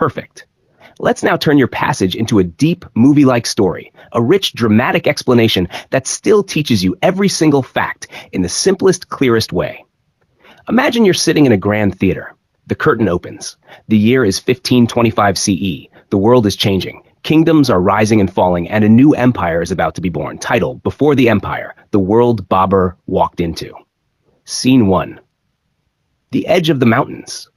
Perfect. Let's now turn your passage into a deep, movie-like story, a rich, dramatic explanation that still teaches you every single fact in the simplest, clearest way. Imagine you're sitting in a grand theater. The curtain opens. The year is 1525 CE. The world is changing. Kingdoms are rising and falling, and a new empire is about to be born. Title: Before the Empire, the world Babur walked into. Scene 1. The edge of the mountains.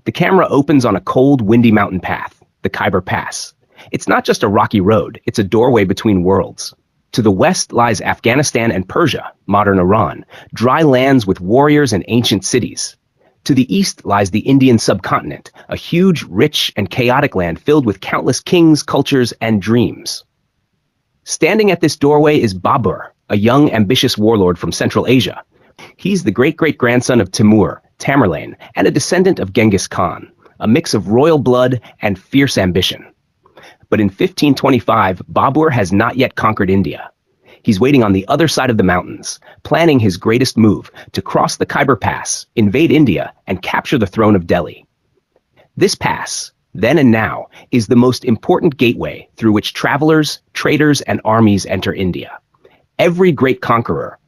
The camera opens on a cold, windy mountain path, the Khyber Pass. It's not just a rocky road, it's a doorway between worlds. To the west lies Afghanistan and Persia, modern Iran, dry lands with warriors and ancient cities. To the east lies the Indian subcontinent, a huge, rich, and chaotic land filled with countless kings, cultures, and dreams. Standing at this doorway is Babur, a young, ambitious warlord from Central Asia. He's the great-great-grandson of Timur, Tamerlane, and a descendant of Genghis Khan, a mix of royal blood and fierce ambition. But in 1525, Babur has not yet conquered India. He's waiting on the other side of the mountains, planning his greatest move to cross the Khyber Pass, invade India, and capture the throne of Delhi. This pass, then and now, is the most important gateway through which travelers, traders, and armies enter India. Every great conqueror,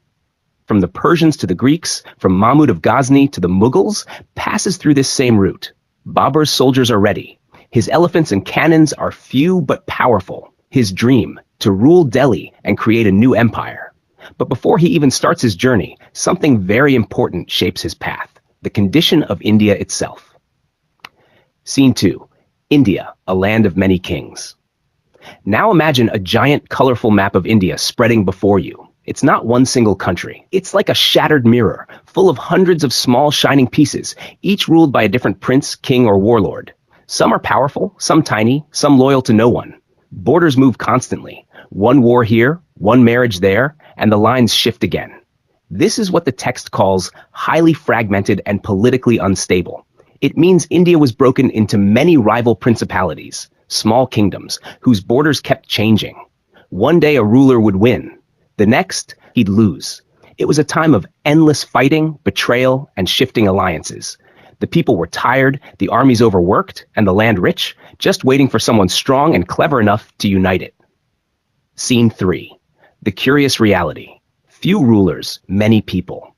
from the Persians to the Greeks, from Mahmud of Ghazni to the Mughals, passes through this same route. Babur's soldiers are ready. His elephants and cannons are few but powerful. His dream, to rule Delhi and create a new empire. But before he even starts his journey, something very important shapes his path: the condition of India itself. Scene 2. India, a land of many kings. Now imagine a giant, colorful map of India spreading before you. It's not one single country. It's like a shattered mirror, full of hundreds of small, shining pieces, each ruled by a different prince, king, or warlord. Some are powerful, some tiny, some loyal to no one. Borders move constantly. One war here, one marriage there, and the lines shift again. This is what the text calls highly fragmented and politically unstable. It means India was broken into many rival principalities, small kingdoms, whose borders kept changing. One day a ruler would win. The next, he'd lose. It was a time of endless fighting, betrayal, and shifting alliances. The people were tired, the armies overworked, and the land rich, just waiting for someone strong and clever enough to unite it. Scene 3. The curious reality. Few rulers, many people.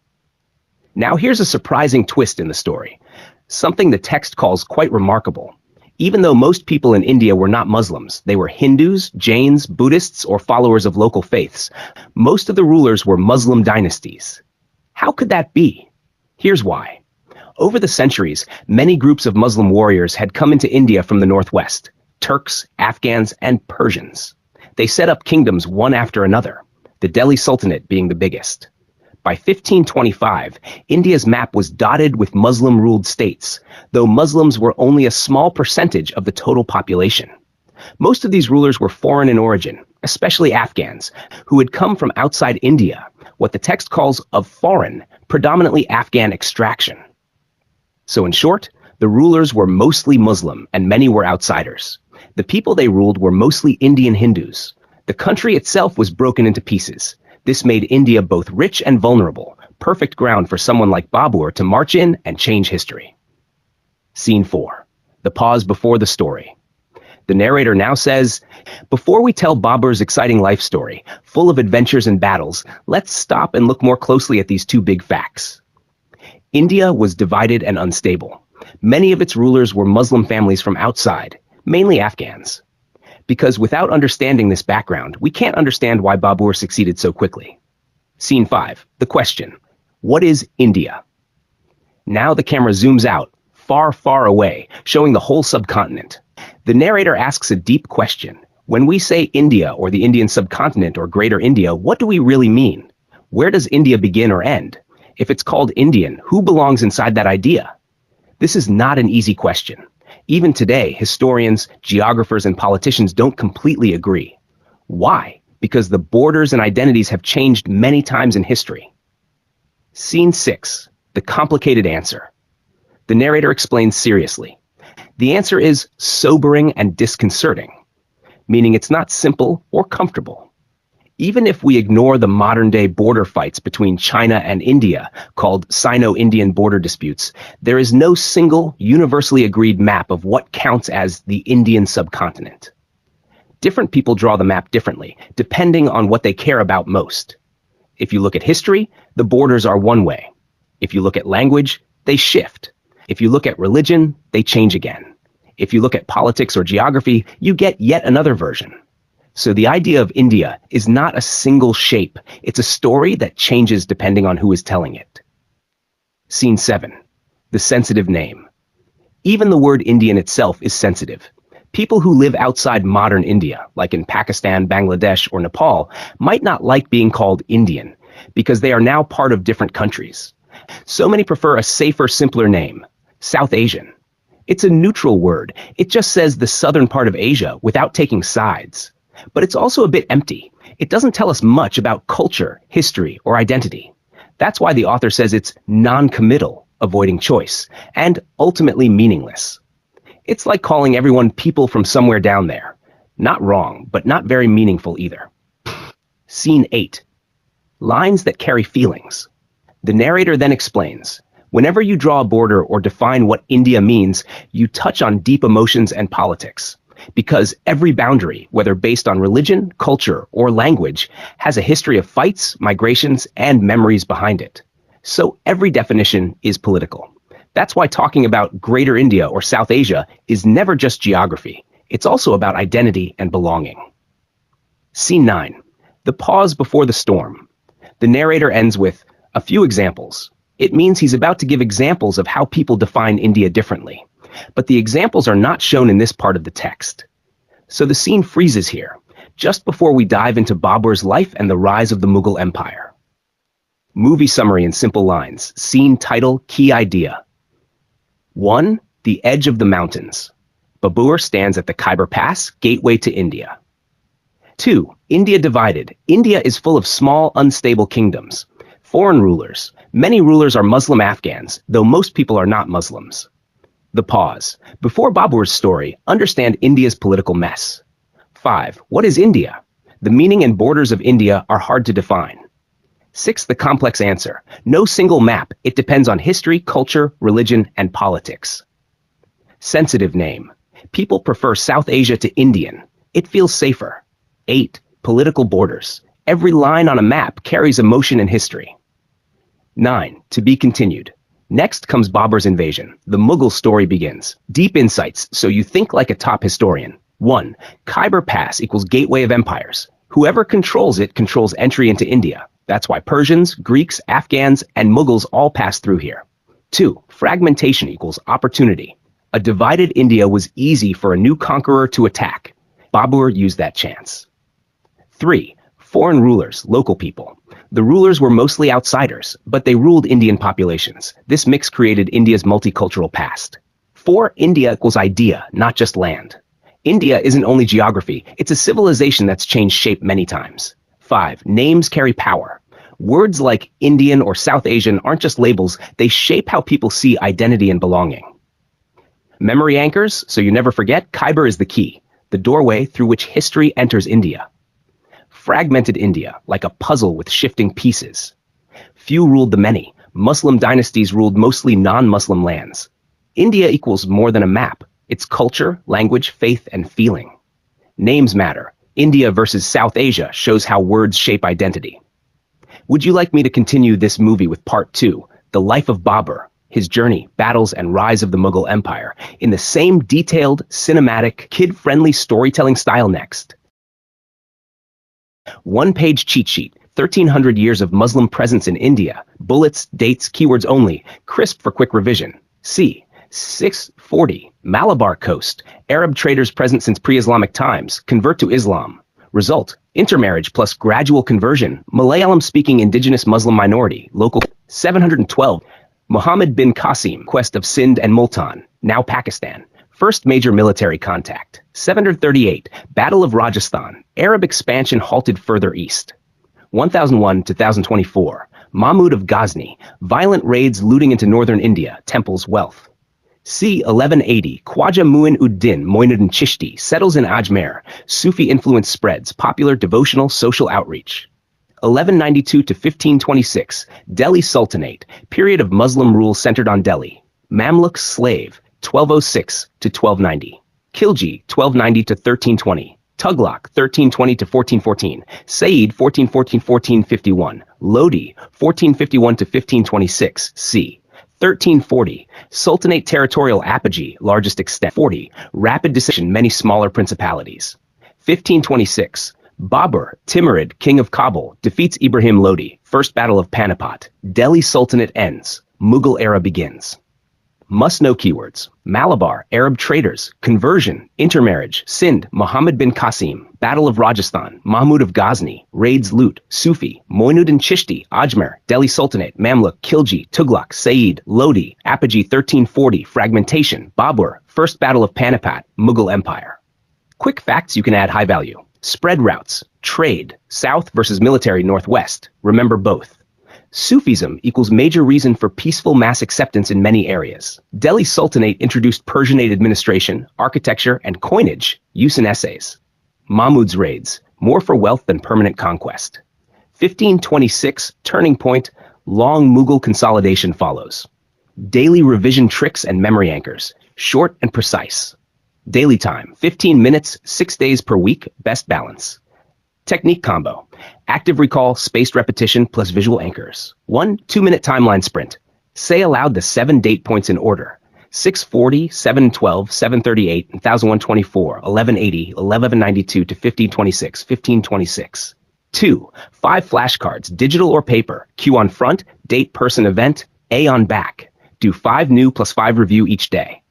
Now here's a surprising twist in the story, something the text calls quite remarkable. Even though most people in India were not Muslims, they were Hindus, Jains, Buddhists, or followers of local faiths. Most of the rulers were Muslim dynasties. How could that be? Here's why. Over the centuries, many groups of Muslim warriors had come into India from the northwest: Turks, Afghans, and Persians. They set up kingdoms one after another, the Delhi Sultanate being the biggest. By 1525, India's map was dotted with Muslim-ruled states, though Muslims were only a small percentage of the total population. Most of these rulers were foreign in origin, especially Afghans, who had come from outside India, what the text calls of foreign, predominantly Afghan extraction. So in short, the rulers were mostly Muslim and many were outsiders. The people they ruled were mostly Indian Hindus. The country itself was broken into pieces. This made India both rich and vulnerable, perfect ground for someone like Babur to march in and change history. Scene 4. The pause before the story. The narrator now says, "Before we tell Babur's exciting life story, full of adventures and battles, let's stop and look more closely at these two big facts." India was divided and unstable. Many of its rulers were Muslim families from outside, mainly Afghans. Because without understanding this background, we can't understand why Babur succeeded so quickly. Scene 5. The question. What is India? Now the camera zooms out, far, far away, showing the whole subcontinent. The narrator asks a deep question. When we say India or the Indian subcontinent or Greater India, what do we really mean? Where does India begin or end? If it's called Indian, who belongs inside that idea? This is not an easy question. Even today, historians, geographers, and politicians don't completely agree. Why? Because the borders and identities have changed many times in history. Scene 6. The complicated answer. The narrator explains seriously. The answer is sobering and disconcerting, meaning it's not simple or comfortable. Even if we ignore the modern-day border fights between China and India, called Sino-Indian border disputes, there is no single, universally agreed map of what counts as the Indian subcontinent. Different people draw the map differently, depending on what they care about most. If you look at history, the borders are one way. If you look at language, they shift. If you look at religion, they change again. If you look at politics or geography, you get yet another version. So the idea of India is not a single shape. It's a story that changes depending on who is telling it. Scene 7. The sensitive name. Even the word Indian itself is sensitive. People who live outside modern India, like in Pakistan, Bangladesh, or Nepal, might not like being called Indian because they are now part of different countries. So many prefer a safer, simpler name, South Asian. It's a neutral word. It just says the southern part of Asia without taking sides. But it's also a bit empty. It doesn't tell us much about culture, history, or identity. That's why the author says it's non-committal, avoiding choice, and ultimately meaningless. It's like calling everyone people from somewhere down there. Not wrong, but not very meaningful either. Scene 8. Lines that carry feelings. The narrator then explains, whenever you draw a border or define what India means, you touch on deep emotions and politics. Because every boundary, whether based on religion, culture, or language, has a history of fights, migrations, and memories behind it. So every definition is political. That's why talking about Greater India or South Asia is never just geography. It's also about identity and belonging. Scene 9. The pause before the storm. The narrator ends with a few examples. It means he's about to give examples of how people define India differently. But the examples are not shown in this part of the text. So the scene freezes here, just before we dive into Babur's life and the rise of the Mughal Empire. Movie summary in simple lines. Scene title, key idea. 1. The edge of the mountains. Babur stands at the Khyber Pass, gateway to India. 2. India divided. India is full of small, unstable kingdoms. Foreign rulers. Many rulers are Muslim Afghans, though most people are not Muslims. The pause. Before Babur's story, understand India's political mess. 5. What is India? The meaning and borders of India are hard to define. 6. The complex answer. No single map. It depends on history, culture, religion, and politics. Sensitive name. People prefer South Asia to Indian. It feels safer. 8. Political borders. Every line on a map carries emotion and history. 9. To be continued. Next comes Babur's invasion. The Mughal story begins. Deep insights, so you think like a top historian. 1. Khyber Pass equals gateway of empires. Whoever controls it controls entry into India. That's why Persians, Greeks, Afghans, and Mughals all pass through here. 2. Fragmentation equals opportunity. A divided India was easy for a new conqueror to attack. Babur used that chance. 3. Foreign rulers, local people. The rulers were mostly outsiders, but they ruled Indian populations. This mix created India's multicultural past. 4. India equals idea, not just land. India isn't only geography, it's a civilization that's changed shape many times. 5. Names carry power. Words like Indian or South Asian aren't just labels, they shape how people see identity and belonging. Memory anchors, so you never forget, Khyber is the key, the doorway through which history enters India. Fragmented India, like a puzzle with shifting pieces. Few ruled the many. Muslim dynasties ruled mostly non-Muslim lands. India equals more than a map. It's culture, language, faith, and feeling. Names matter. India versus South Asia shows how words shape identity. Would you like me to continue this movie with part 2, The Life of Babur, his journey, battles, and rise of the Mughal Empire, in the same detailed, cinematic, kid-friendly storytelling style next? One-page cheat sheet, 1300 years of Muslim presence in India, bullets, dates, keywords only, crisp for quick revision. C. 640, Malabar Coast, Arab traders present since pre-Islamic times, convert to Islam. Result, intermarriage plus gradual conversion, Malayalam-speaking indigenous Muslim minority, local. 712, Muhammad bin Qasim, quest of Sindh and Multan, now Pakistan. First major military contact. 738, Battle of Rajasthan, Arab expansion halted further east. 1001 to 1024, Mahmud of Ghazni, violent raids looting into northern India, temples, wealth. c. 1180, Khwaja Muin-ud-Din Moinuddin Chishti settles in Ajmer. Sufi influence spreads, popular devotional social outreach. 1192 to 1526, Delhi Sultanate, period of Muslim rule centered on Delhi. Mamluk slave, 1206 to 1290. Khilji, 1290 to 1320. Tughlaq, 1320 to 1414. Sayyid, 1414-1451. Lodi, 1451 to 1526. c. 1340, Sultanate territorial apogee, largest extent. 40, rapid decision, many smaller principalities. 1526, Babur, Timurid, king of Kabul, defeats Ibrahim Lodi, First Battle of Panipat. Delhi Sultanate ends. Mughal era begins. Must-know keywords: Malabar, Arab traders, conversion, intermarriage, Sindh, Muhammad bin Qasim, Battle of Rajasthan, Mahmud of Ghazni, raids, loot, Sufi, Moinuddin Chishti, Ajmer, Delhi Sultanate, Mamluk, Khilji, Tughlaq, Sayyid, Lodi, apogee 1340, fragmentation, Babur, First Battle of Panipat, Mughal Empire. Quick facts you can add high value. Spread routes, trade, south versus military northwest, remember both. Sufism equals major reason for peaceful mass acceptance in many areas. Delhi Sultanate introduced Persianate administration, architecture, and coinage, use in essays. Mahmud's raids, more for wealth than permanent conquest. 1526, turning point, long Mughal consolidation follows. Daily revision tricks and memory anchors, short and precise. Daily time, 15 minutes, 6 days per week, best balance. Technique combo, active recall, spaced repetition plus visual anchors. 1 2-minute timeline sprint. Say aloud the 7 date points in order. 640, 712, 738, 1124, 1180, 1192 to 1526, 1526. 2. 5 flashcards, digital or paper. Q on front, date, person, event, A on back. Do 5 new plus 5 review each day.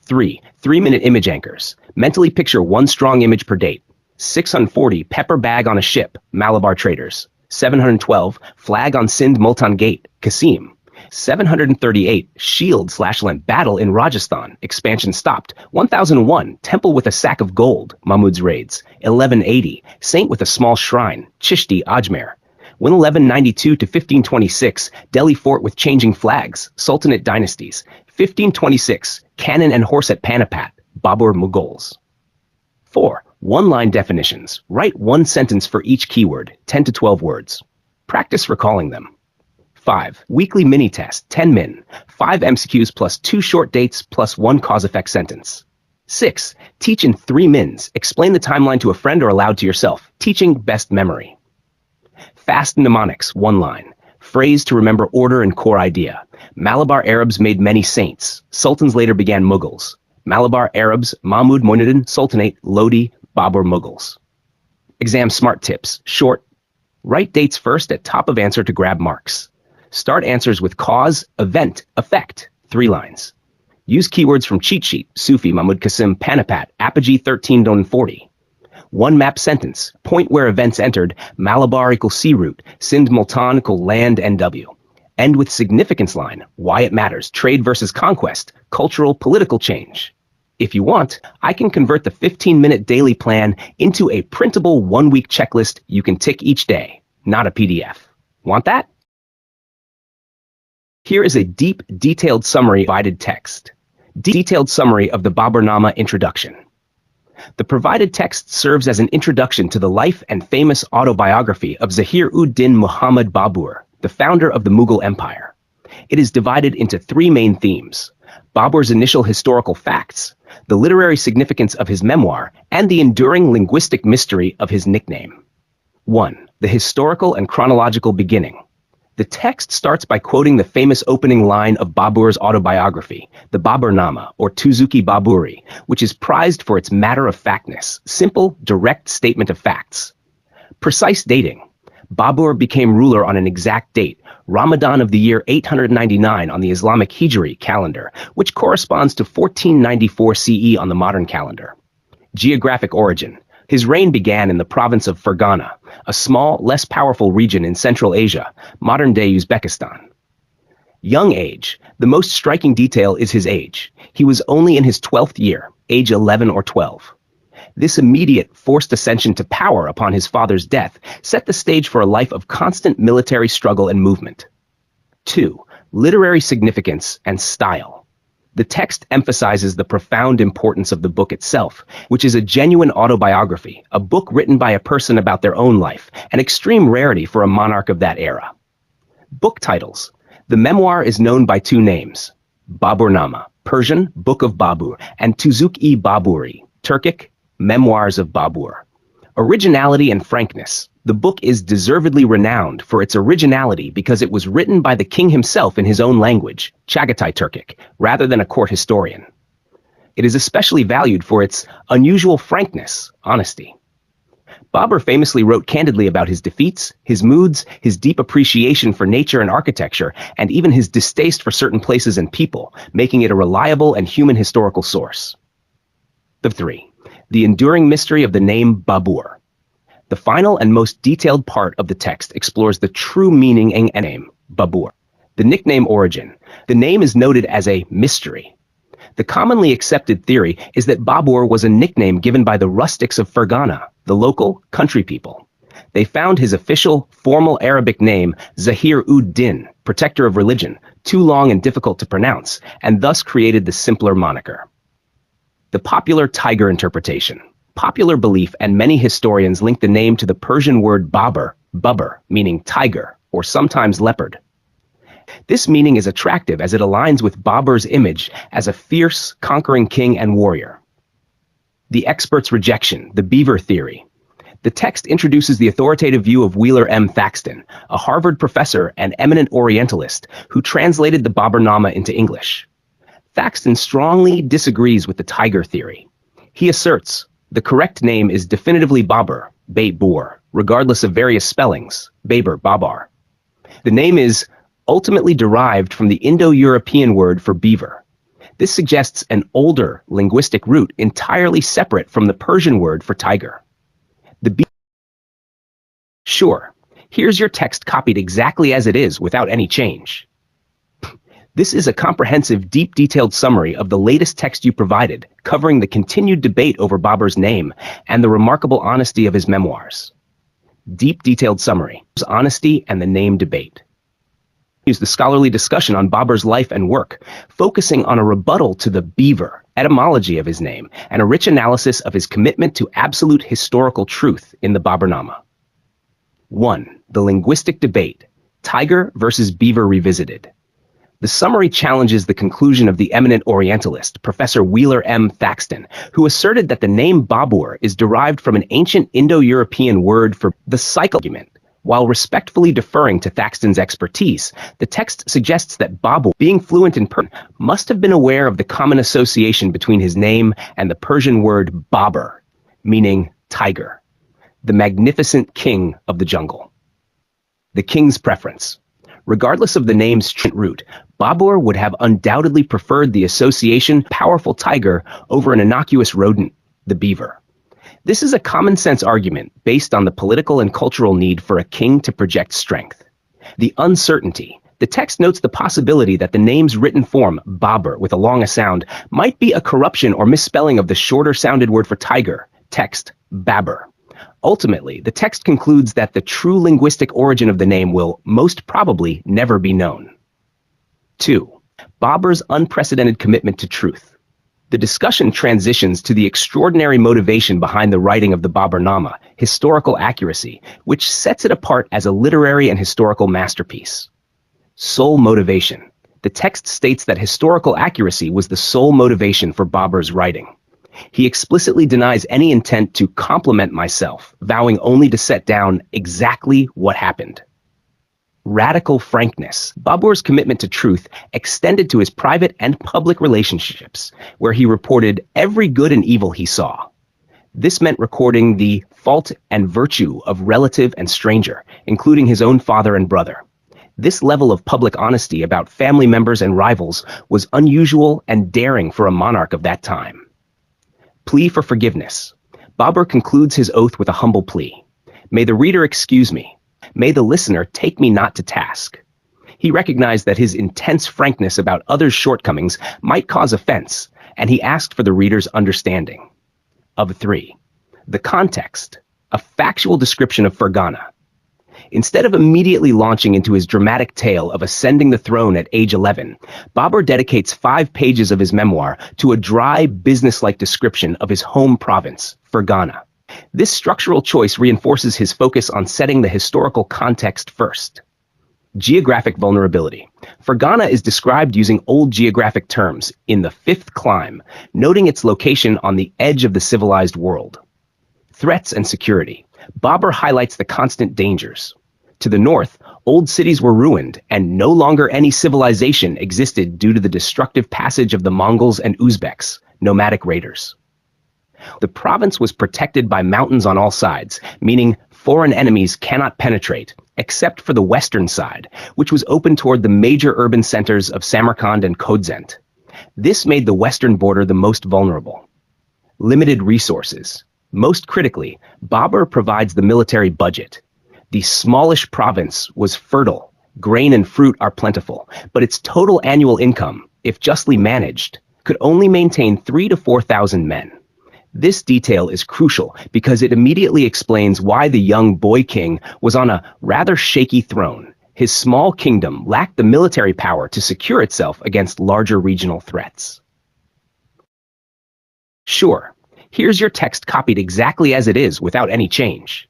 3. 3-minute image anchors. Mentally picture 1 strong image per date. 640, pepper bag on a ship, Malabar traders. 712, flag on Sindh Multan Gate, Qasim. 738, shield/lamp battle in Rajasthan, expansion stopped. 1001, temple with a sack of gold, Mahmud's raids. 1180, saint with a small shrine, Chishti, Ajmer. 1192 to 1526, Delhi fort with changing flags, Sultanate dynasties. 1526, cannon and horse at Panipat, Babur Mughals. 4. One-line definitions. Write 1 sentence for each keyword, 10 to 12 words. Practice recalling them. 5. Weekly mini-test, 10 min. 5 MCQs plus 2 short dates plus 1 cause-effect sentence. 6. Teach in 3 mins. Explain the timeline to a friend or aloud to yourself. Teaching best memory. Fast mnemonics, 1 line. Phrase to remember order and core idea. Malabar Arabs made many saints. Sultans later began Mughals. Malabar Arabs, Mahmud Moinuddin Sultanate, Lodi, Babur Mughals. Exam smart tips, short. Write dates first at top of answer to grab marks. Start answers with cause, event, effect, 3 lines. Use keywords from cheat sheet, Sufi, Mahmud Qasim, Panipat, apogee 1340. 1 map sentence, point where events entered, Malabar equals sea route, Sindh Multan equal land NW. End with significance line, why it matters, trade versus conquest, cultural, political change. If you want, I can convert the 15-minute daily plan into a printable 1-week checklist you can tick each day, not a PDF. Want that? Here is a deep, detailed summary of provided text. Detailed summary of the Baburnama introduction. The provided text serves as an introduction to the life and famous autobiography of Zahir-ud-Din Muhammad Babur, the founder of the Mughal Empire. It is divided into 3 main themes: Babur's initial historical facts, the literary significance of his memoir, and the enduring linguistic mystery of his nickname. 1. The historical and chronological beginning. The text starts by quoting the famous opening line of Babur's autobiography, the Baburnama, or Tuzuki Baburi, which is prized for its matter-of-factness, simple, direct statement of facts. Precise dating. Babur became ruler on an exact date, Ramadan of the year 899 on the Islamic Hijri calendar, which corresponds to 1494 CE on the modern calendar. Geographic origin. His reign began in the province of Fergana, a small, less powerful region in Central Asia, modern-day Uzbekistan. Young age. The most striking detail is his age. He was only in his 12th year, age 11 or 12. This immediate, forced ascension to power upon his father's death set the stage for a life of constant military struggle and movement. 2. Literary significance and style. The text emphasizes the profound importance of the book itself, which is a genuine autobiography, a book written by a person about their own life, an extreme rarity for a monarch of that era. Book titles. The memoir is known by two names: Baburnama, Persian, Book of Babur, and Tuzuk-i Baburi, Turkic, Memoirs of Babur. Originality and frankness. The book is deservedly renowned for its originality because it was written by the king himself in his own language, Chagatai Turkic, rather than a court historian. It is especially valued for its unusual frankness, honesty. Babur famously wrote candidly about his defeats, his moods, his deep appreciation for nature and architecture, and even his distaste for certain places and people, making it a reliable and human historical source. 3. The enduring mystery of the name Babur. The final and most detailed part of the text explores the true meaning and name, Babur. The nickname origin. The name is noted as a mystery. The commonly accepted theory is that Babur was a nickname given by the rustics of Fergana, the local country people. They found his official, formal Arabic name, Zahir-ud-Din, protector of religion, too long and difficult to pronounce, and thus created the simpler moniker. The popular tiger interpretation. Popular belief and many historians link the name to the Persian word Babur, meaning tiger, or sometimes leopard. This meaning is attractive as it aligns with Babur's image as a fierce, conquering king and warrior. The expert's rejection, the beaver theory. The text introduces the authoritative view of Wheeler M. Thaxton, a Harvard professor and eminent Orientalist who translated the Baburnama into English. Thaxton strongly disagrees with the tiger theory. He asserts the correct name is definitively Babur, Babur, regardless of various spellings, Babur, Babar. The name is ultimately derived from the Indo-European word for beaver. This suggests an older linguistic root entirely separate from the Persian word for tiger. Sure, here's your text copied exactly as it is without any change. This is a comprehensive, deep, detailed summary of the latest text you provided, covering the continued debate over Babur's name and the remarkable honesty of his memoirs. Deep, detailed summary, honesty and the name debate. Use the scholarly discussion on Babur's life and work, focusing on a rebuttal to the beaver, etymology of his name, and a rich analysis of his commitment to absolute historical truth in the Baburnama. 1. The linguistic debate, tiger versus beaver revisited. The summary challenges the conclusion of the eminent Orientalist, Professor Wheeler M. Thaxton, who asserted that the name Babur is derived from an ancient Indo-European word for the cycle argument. While respectfully deferring to Thaxton's expertise, the text suggests that Babur, being fluent in Persian, must have been aware of the common association between his name and the Persian word Babur, meaning tiger, the magnificent king of the jungle. The king's preference. Regardless of the name's root, Babur would have undoubtedly preferred the association powerful tiger over an innocuous rodent, the beaver. This is a common-sense argument based on the political and cultural need for a king to project strength. The uncertainty. The text notes the possibility that the name's written form, Babur, with a long sound, might be a corruption or misspelling of the shorter-sounded word for tiger, text, Babur. Ultimately, the text concludes that the true linguistic origin of the name will, most probably, never be known. 2. Babur's unprecedented commitment to truth. The discussion transitions to the extraordinary motivation behind the writing of the Baburnama, historical accuracy, which sets it apart as a literary and historical masterpiece. Sole motivation. The text states that historical accuracy was the sole motivation for Babur's writing. He explicitly denies any intent to compliment myself, vowing only to set down exactly what happened. Radical frankness. Babur's commitment to truth extended to his private and public relationships, where he reported every good and evil he saw. This meant recording the fault and virtue of relative and stranger, including his own father and brother. This level of public honesty about family members and rivals was unusual and daring for a monarch of that time. Plea for forgiveness. Babur concludes his oath with a humble plea. May the reader excuse me. May the listener take me not to task. He recognized that his intense frankness about others' shortcomings might cause offense, and he asked for the reader's understanding. 3. The context. A factual description of Fergana. Instead of immediately launching into his dramatic tale of ascending the throne at age 11, Babur dedicates 5 pages of his memoir to a dry, businesslike description of his home province, Fergana. This structural choice reinforces his focus on setting the historical context first. Geographic vulnerability. Fergana is described using old geographic terms in the fifth clime, noting its location on the edge of the civilized world. Threats and security. Babur highlights the constant dangers. To the north, old cities were ruined, and no longer any civilization existed due to the destructive passage of the Mongols and Uzbeks, nomadic raiders. The province was protected by mountains on all sides, meaning foreign enemies cannot penetrate, except for the western side, which was open toward the major urban centers of Samarkand and Khodzent. This made the western border the most vulnerable. Limited resources. Most critically, Babur provides the military budget. The smallish province was fertile, grain and fruit are plentiful, but its total annual income, if justly managed, could only maintain 3,000 to 4,000 men. This detail is crucial because it immediately explains why the young boy king was on a rather shaky throne. His small kingdom lacked the military power to secure itself against larger regional threats. Sure, here's your text copied exactly as it is without any change.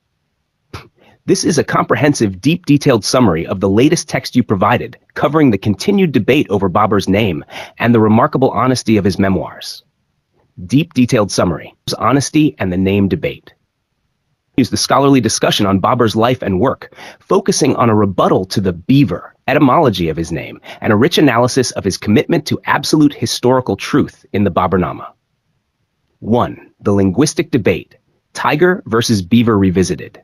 This is a comprehensive, deep, detailed summary of the latest text you provided, covering the continued debate over Babur's name and the remarkable honesty of his memoirs. Deep, detailed summary, honesty and the name debate. Use the scholarly discussion on Babur's life and work, focusing on a rebuttal to the beaver, etymology of his name, and a rich analysis of his commitment to absolute historical truth in the Baburnama. 1. The linguistic debate, Tiger versus Beaver revisited.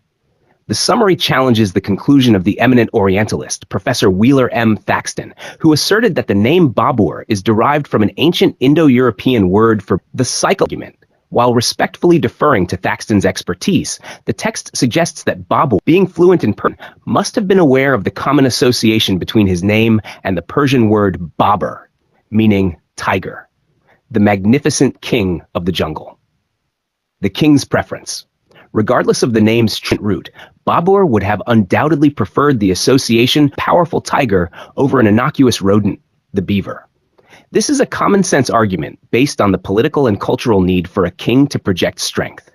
The summary challenges the conclusion of the eminent Orientalist, Professor Wheeler M. Thaxton, who asserted that the name Babur is derived from an ancient Indo-European word for the cycle argument. While respectfully deferring to Thaxton's expertise, the text suggests that Babur, being fluent in Persian, must have been aware of the common association between his name and the Persian word Babur, meaning tiger, the magnificent king of the jungle. The king's preference. Regardless of the name's root, Babur would have undoubtedly preferred the association powerful tiger over an innocuous rodent, the beaver. This is a common-sense argument based on the political and cultural need for a king to project strength.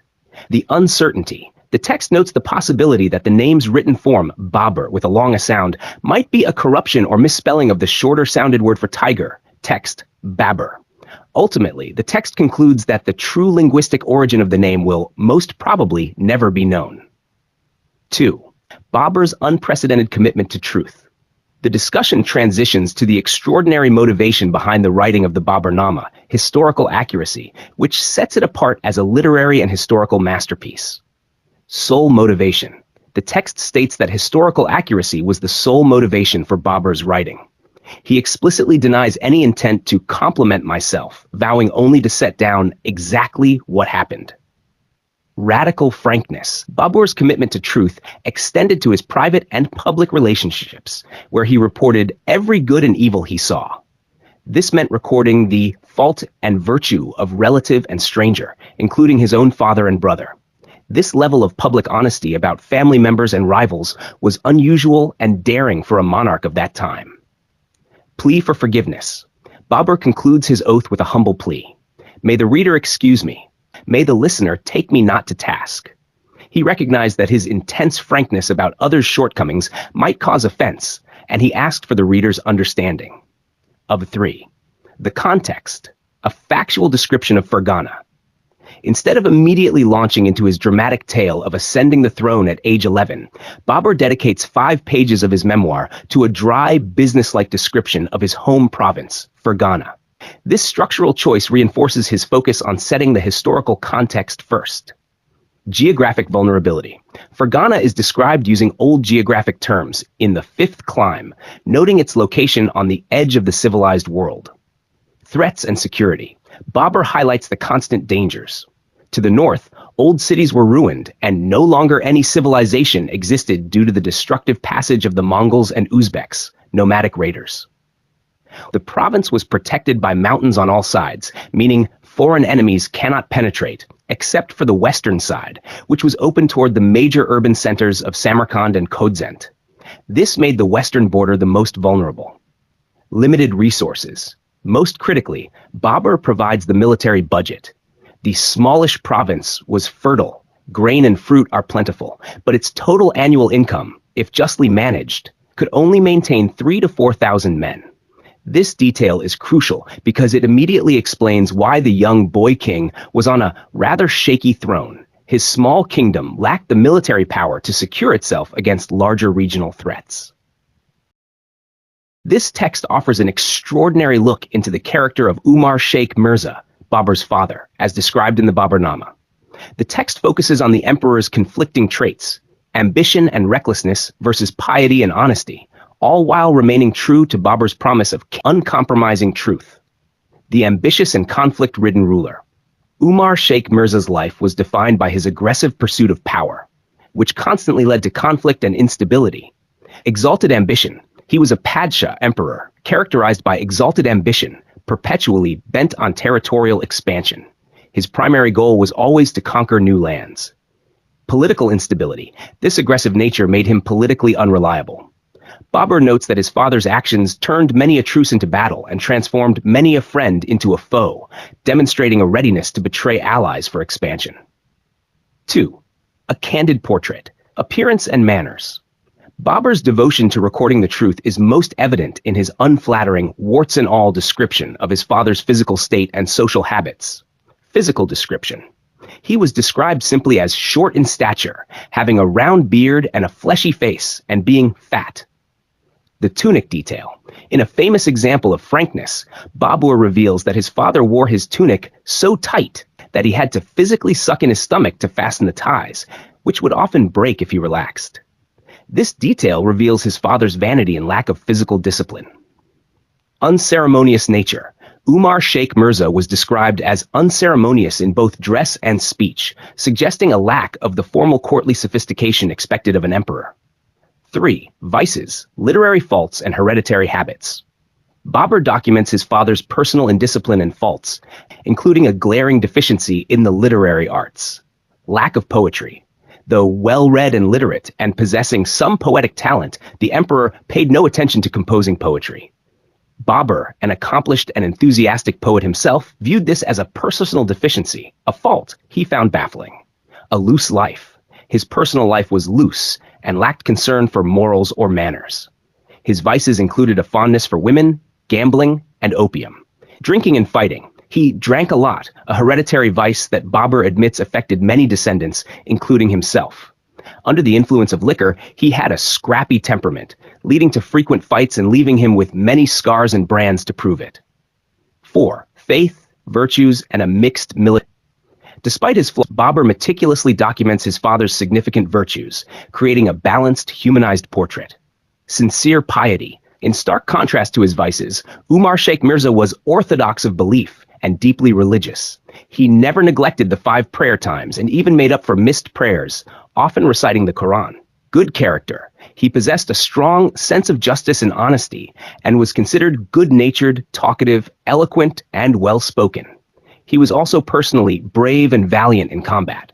The uncertainty. The text notes the possibility that the name's written form, Babur, with a long sound, might be a corruption or misspelling of the shorter-sounded word for tiger, text, Babur. Ultimately, the text concludes that the true linguistic origin of the name will, most probably, never be known. 2. Babur's unprecedented commitment to truth. The discussion transitions to the extraordinary motivation behind the writing of the Baburnama, historical accuracy, which sets it apart as a literary and historical masterpiece. Sole motivation. The text states that historical accuracy was the sole motivation for Babur's writing. He explicitly denies any intent to compliment myself, vowing only to set down exactly what happened. Radical frankness. Babur's commitment to truth extended to his private and public relationships, where he reported every good and evil he saw. This meant recording the fault and virtue of relative and stranger, including his own father and brother. This level of public honesty about family members and rivals was unusual and daring for a monarch of that time. Plea for forgiveness. Babur concludes his oath with a humble plea. May the reader excuse me. May the listener take me not to task. He recognized that his intense frankness about others' shortcomings might cause offense, and he asked for the reader's understanding. Of 3. The context. A factual description of Fergana. Instead of immediately launching into his dramatic tale of ascending the throne at age 11, Babur dedicates 5 pages of his memoir to a dry, businesslike description of his home province, Fergana. This structural choice reinforces his focus on setting the historical context first. Geographic vulnerability. Fergana is described using old geographic terms in the fifth clime, noting its location on the edge of the civilized world. Threats and security. Babur highlights the constant dangers. To the north, old cities were ruined, and no longer any civilization existed due to the destructive passage of the Mongols and Uzbeks, nomadic raiders. The province was protected by mountains on all sides, meaning foreign enemies cannot penetrate, except for the western side, which was open toward the major urban centers of Samarkand and Khodzent. This made the western border the most vulnerable. Limited resources. Most critically, Babur provides the military budget. The smallish province was fertile, grain and fruit are plentiful, but its total annual income, if justly managed, could only maintain 3,000 to 4,000 men. This detail is crucial because it immediately explains why the young boy king was on a rather shaky throne. His small kingdom lacked the military power to secure itself against larger regional threats. This text offers an extraordinary look into the character of Umar Sheikh Mirza, Babur's father, as described in the Baburnama. The text focuses on the emperor's conflicting traits, ambition and recklessness versus piety and honesty, all while remaining true to Babur's promise of uncompromising truth. The ambitious and conflict-ridden ruler. Umar Sheikh Mirza's life was defined by his aggressive pursuit of power, which constantly led to conflict and instability. Exalted ambition. He was a Padshah emperor, characterized by exalted ambition, perpetually bent on territorial expansion. His primary goal was always to conquer new lands. Political instability. This aggressive nature made him politically unreliable. Babur notes that his father's actions turned many a truce into battle and transformed many a friend into a foe, demonstrating a readiness to betray allies for expansion. 2. A candid portrait. Appearance and manners. Babur's devotion to recording the truth is most evident in his unflattering, warts-and-all description of his father's physical state and social habits. Physical description. He was described simply as short in stature, having a round beard and a fleshy face, and being fat. The tunic detail. In a famous example of frankness, Babur reveals that his father wore his tunic so tight that he had to physically suck in his stomach to fasten the ties, which would often break if he relaxed. This detail reveals his father's vanity and lack of physical discipline. Unceremonious nature. Umar Sheikh Mirza was described as unceremonious in both dress and speech, suggesting a lack of the formal courtly sophistication expected of an emperor. 3. Vices, literary faults, and hereditary habits. Babur documents his father's personal indiscipline and faults, including a glaring deficiency in the literary arts. Lack of poetry. Though well-read and literate and possessing some poetic talent, the emperor paid no attention to composing poetry. Babur, an accomplished and enthusiastic poet himself, viewed this as a personal deficiency, a fault he found baffling. A loose life. His personal life was loose and lacked concern for morals or manners. His vices included a fondness for women, gambling, and opium. Drinking and fighting. He drank a lot, a hereditary vice that Babur admits affected many descendants, including himself. Under the influence of liquor, he had a scrappy temperament, leading to frequent fights and leaving him with many scars and brands to prove it. 4. Faith, virtues, and a mixed military. Despite his flaws, Babur meticulously documents his father's significant virtues, creating a balanced, humanized portrait. Sincere piety. In stark contrast to his vices, Umar Sheikh Mirza was orthodox of belief and deeply religious. He never neglected the 5 prayer times and even made up for missed prayers, often reciting the Quran. Good character. He possessed a strong sense of justice and honesty and was considered good-natured, talkative, eloquent, and well-spoken. He was also personally brave and valiant in combat.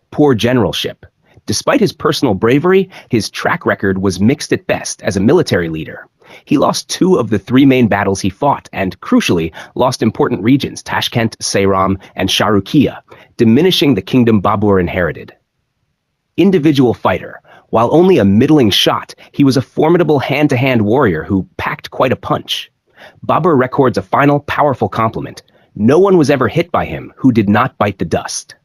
Poor generalship. Despite his personal bravery, his track record was mixed at best as a military leader. He lost 2 of the 3 main battles he fought and, crucially, lost important regions, Tashkent, Seyram, and Sharukiya, diminishing the kingdom Babur inherited. Individual fighter. While only a middling shot, he was a formidable hand-to-hand warrior who packed quite a punch. Babur records a final, powerful compliment. No one was ever hit by him who did not bite the dust.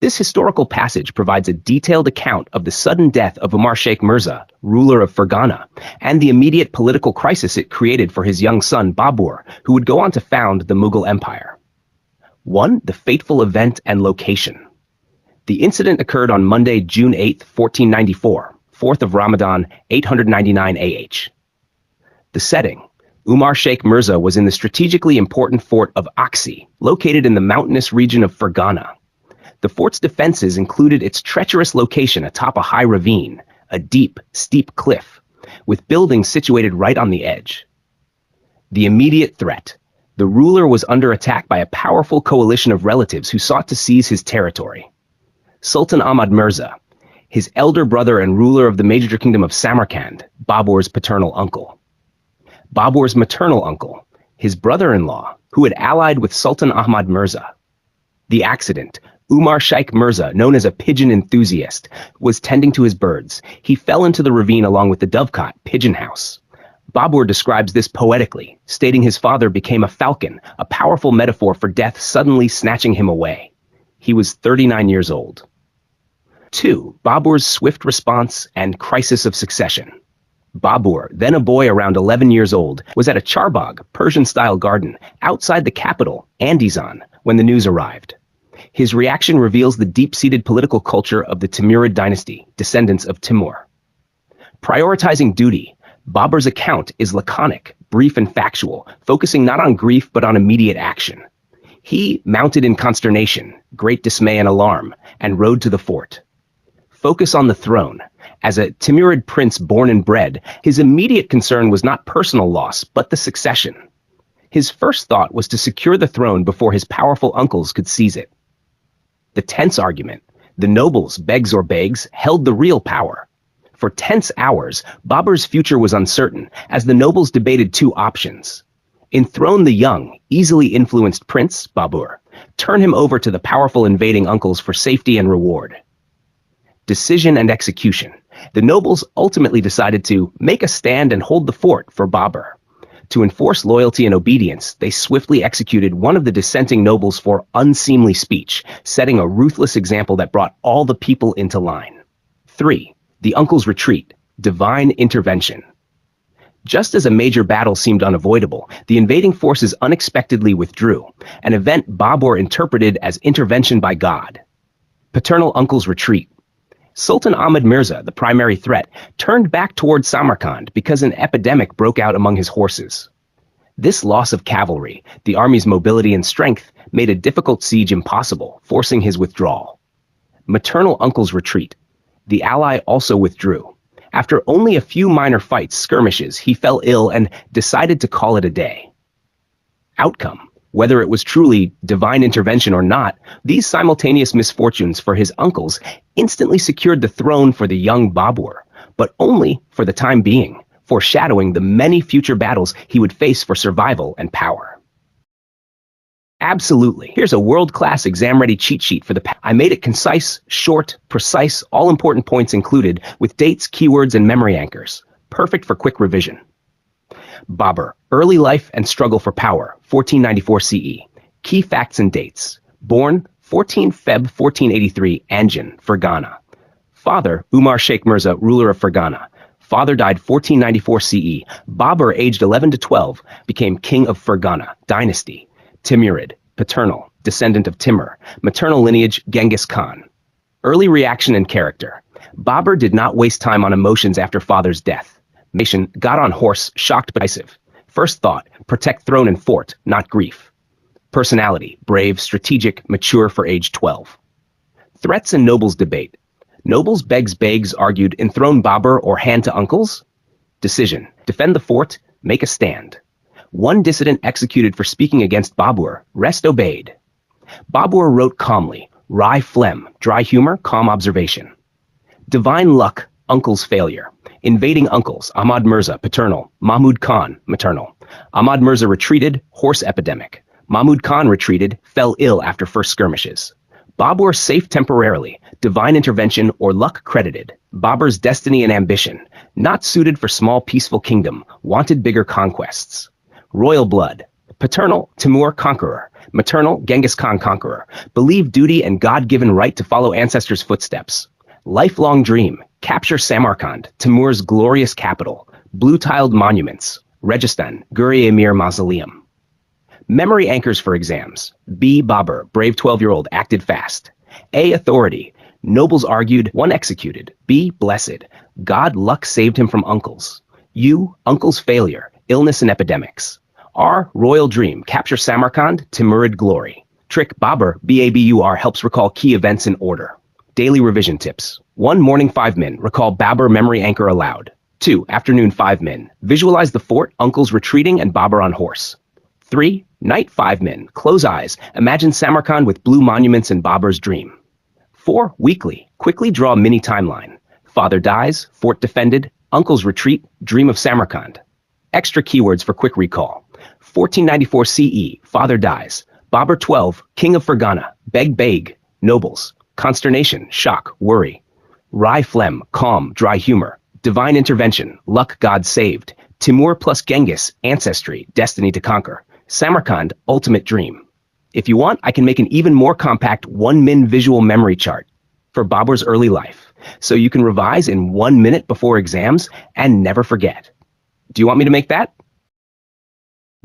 This historical passage provides a detailed account of the sudden death of Umar Sheikh Mirza, ruler of Fergana, and the immediate political crisis it created for his young son Babur, who would go on to found the Mughal Empire. 1. The fateful event and location. The incident occurred on Monday, June 8, 1494, 4th of Ramadan, 899 AH. The setting. Umar Sheikh Mirza was in the strategically important fort of Aksi, located in the mountainous region of Fergana. The fort's defenses included its treacherous location atop a high ravine, a deep, steep cliff, with buildings situated right on the edge. The immediate threat. The ruler was under attack by a powerful coalition of relatives who sought to seize his territory. Sultan Ahmad Mirza, his elder brother and ruler of the major kingdom of Samarkand, Babur's paternal uncle. Babur's maternal uncle, his brother-in-law, who had allied with Sultan Ahmad Mirza. The accident: Umar Shaikh Mirza, known as a pigeon enthusiast, was tending to his birds. He fell into the ravine along with the dovecot, pigeon house. Babur describes this poetically, stating his father became a falcon, a powerful metaphor for death suddenly snatching him away. He was 39 years old. 2. Babur's swift response and crisis of succession. Babur, then a boy around 11 years old, was at a charbagh, Persian-style garden, outside the capital, Andizan, when the news arrived. His reaction reveals the deep-seated political culture of the Timurid dynasty, descendants of Timur. Prioritizing duty, Babur's account is laconic, brief and factual, focusing not on grief but on immediate action. He mounted in consternation, great dismay and alarm, and rode to the fort. Focus on the throne. As a Timurid prince born and bred, his immediate concern was not personal loss, but the succession. His first thought was to secure the throne before his powerful uncles could seize it. The tense argument: the nobles, begs or begs, held the real power. For tense hours, Babur's future was uncertain, as the nobles debated two options. Enthrone the young, easily influenced prince, Babur, turn him over to the powerful invading uncles for safety and reward. Decision and execution. The nobles ultimately decided to make a stand and hold the fort for Babur. To enforce loyalty and obedience, they swiftly executed one of the dissenting nobles for unseemly speech, setting a ruthless example that brought all the people into line. 3. The uncle's retreat. Divine intervention. Just as a major battle seemed unavoidable, the invading forces unexpectedly withdrew, an event Babur interpreted as intervention by God. Paternal uncle's retreat. Sultan Ahmad Mirza, the primary threat, turned back toward Samarkand because an epidemic broke out among his horses. This loss of cavalry, the army's mobility and strength, made a difficult siege impossible, forcing his withdrawal. Maternal uncle's retreat. The ally also withdrew. After only a few minor fights, skirmishes, he fell ill and decided to call it a day. Outcome: whether it was truly divine intervention or not, these simultaneous misfortunes for his uncles instantly secured the throne for the young Babur, but only for the time being, foreshadowing the many future battles he would face for survival and power. Absolutely. Here's a world-class exam-ready cheat sheet for I made it concise, short, precise, all important points included, with dates, keywords, and memory anchors. Perfect for quick revision. Babur, early life and struggle for power, 1494 CE. Key facts and dates. Born 14 Feb 1483, Anjan, Fergana. Father, Umar Shaikh Mirza, ruler of Fergana. Father died 1494 CE. Babur, aged 11 to 12, became king of Fergana, dynasty. Timurid, paternal, descendant of Timur. Maternal lineage, Genghis Khan. Early reaction and character. Babur did not waste time on emotions after father's death. Nation, got on horse, shocked but decisive. First thought: protect throne and fort, not grief. Personality: brave, strategic, mature for age 12. Threats and nobles debate. Nobles, begs argued enthrone Babur or hand to uncles? Decision: defend the fort, make a stand. One dissident executed for speaking against Babur, rest obeyed. Babur wrote calmly: wry phlegm, dry humor, calm observation. Divine luck, uncle's failure. Invading uncles: Ahmad Mirza, paternal. Mahmud Khan, maternal. Ahmad Mirza retreated, horse epidemic. Mahmud Khan retreated, fell ill after first skirmishes. Babur safe temporarily, divine intervention or luck credited. Babur's destiny and ambition, not suited for small peaceful kingdom, wanted bigger conquests. Royal blood: paternal, Timur, conqueror. Maternal, Genghis Khan, conqueror. Believed duty and God-given right to follow ancestors' footsteps. Lifelong dream: capture Samarkand, Timur's glorious capital. Blue-tiled monuments: Registan, Guri Emir Mausoleum. Memory anchors for exams. B. Babur, brave 12-year-old, acted fast. A. Authority: nobles argued, one executed. B. Blessed: God luck saved him from uncles. U. Uncle's failure: illness and epidemics. R. Royal dream: capture Samarkand, Timurid glory. Trick: Babur, Babur, helps recall key events in order. Daily revision tips. 1. Morning 5 min. Recall Babur memory anchor aloud. 2. Afternoon 5 min. Visualize the fort, uncles retreating, and Babur on horse. 3. Night 5 min. Close eyes. Imagine Samarkand with blue monuments in Babur's dream. 4. Weekly. Quickly draw a mini timeline. Father dies, fort defended, uncles retreat, dream of Samarkand. Extra keywords for quick recall. 1494 CE, father dies. Babur 12, king of Fergana, beg, nobles. Consternation, shock, worry. Rai phlegm, calm, dry humor. Divine intervention, luck, God saved. Timur plus Genghis, ancestry, destiny to conquer. Samarkand, ultimate dream. If you want, I can make an even more compact 1-min visual memory chart for Babur's early life, so you can revise in 1 minute before exams and never forget. Do you want me to make that?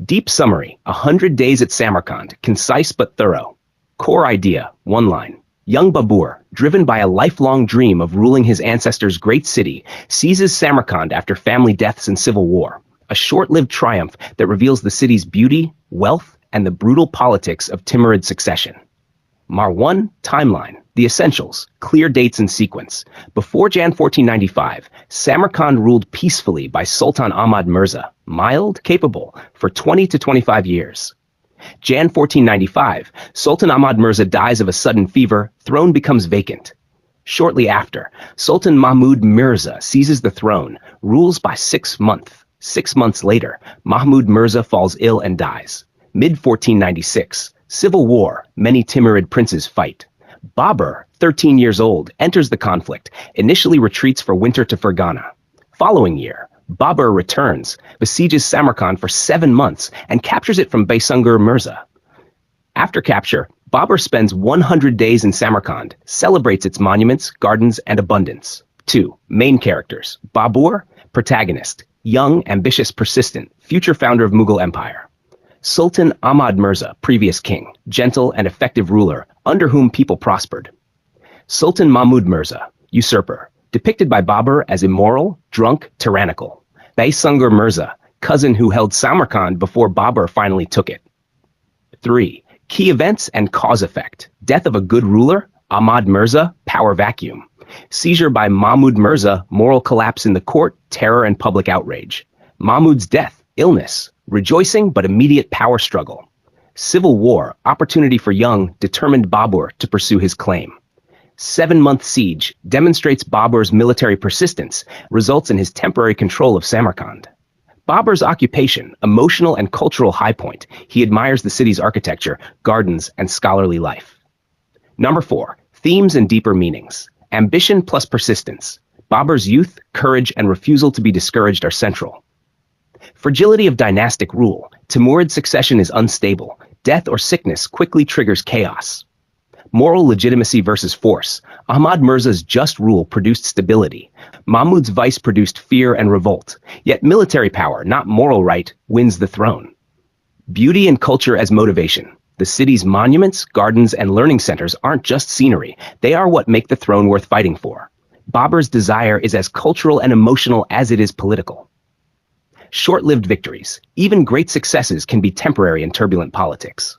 Deep summary, 100 days at Samarkand, concise but thorough. Core idea, 1 line. Young Babur, driven by a lifelong dream of ruling his ancestors' great city, seizes Samarkand after family deaths and civil war, a short-lived triumph that reveals the city's beauty, wealth, and the brutal politics of Timurid succession. Mar 1, timeline, the essentials, clear dates and sequence. Before Jan 1495, Samarkand ruled peacefully by Sultan Ahmad Mirza, mild, capable, for 20 to 25 years. Jan 1495, Sultan Ahmad Mirza dies of a sudden fever, throne becomes vacant. Shortly after, Sultan Mahmud Mirza seizes the throne, rules by 6 months. 6 months later, Mahmud Mirza falls ill and dies. Mid-1496, civil war, many Timurid princes fight. Babur, 13 years old, enters the conflict, initially retreats for winter to Fergana. Following year, Babur returns, besieges Samarkand for 7 months, and captures it from Baysungur Mirza. After capture, Babur spends 100 days in Samarkand, celebrates its monuments, gardens, and abundance. 2. Main characters. Babur, protagonist, young, ambitious, persistent, future founder of Mughal Empire. Sultan Ahmad Mirza, previous king, gentle and effective ruler, under whom people prospered. Sultan Mahmud Mirza, usurper, depicted by Babur as immoral, drunk, tyrannical. Baysungur Mirza, cousin who held Samarkand before Babur finally took it. 3. Key events and cause effect. Death of a good ruler, Ahmad Mirza, power vacuum. Seizure by Mahmud Mirza, moral collapse in the court, terror and public outrage. Mahmud's death, illness, rejoicing but immediate power struggle. Civil war, opportunity for young, determined Babur to pursue his claim. 7-month siege demonstrates Babur's military persistence, results in his temporary control of Samarkand. Babur's occupation, emotional and cultural high point. He admires the city's architecture, gardens, and scholarly life. Number 4, themes and deeper meanings. Ambition plus persistence. Babur's youth, courage, and refusal to be discouraged are central. Fragility of dynastic rule. Timurid succession is unstable. Death or sickness quickly triggers chaos. Moral legitimacy versus force. Ahmad Mirza's just rule produced stability. Mahmud's vice produced fear and revolt. Yet military power, not moral right, wins the throne. Beauty and culture as motivation. The city's monuments, gardens, and learning centers aren't just scenery. They are what make the throne worth fighting for. Babur's desire is as cultural and emotional as it is political. Short-lived victories. Even great successes can be temporary in turbulent politics.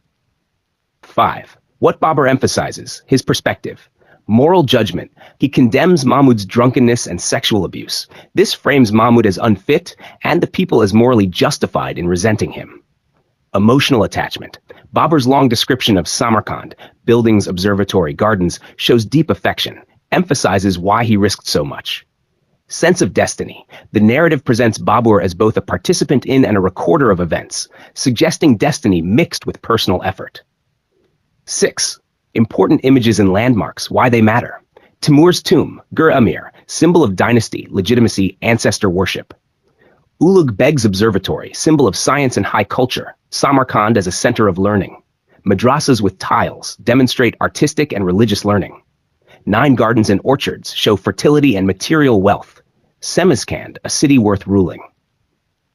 5. What Babur emphasizes, his perspective. Moral judgment. He condemns Mahmud's drunkenness and sexual abuse. This frames Mahmud as unfit and the people as morally justified in resenting him. Emotional attachment. Babur's long description of Samarkand, buildings, observatory, gardens, shows deep affection, emphasizes why he risked so much. Sense of destiny. The narrative presents Babur as both a participant in and a recorder of events, suggesting destiny mixed with personal effort. 6. Important images and landmarks, why they matter. Timur's tomb, Gur Amir, symbol of dynasty, legitimacy, ancestor worship. Ulugh Beg's observatory, symbol of science and high culture, Samarkand as a center of learning. Madrasas with tiles demonstrate artistic and religious learning. 9 gardens and orchards show fertility and material wealth. Samarkand, a city worth ruling.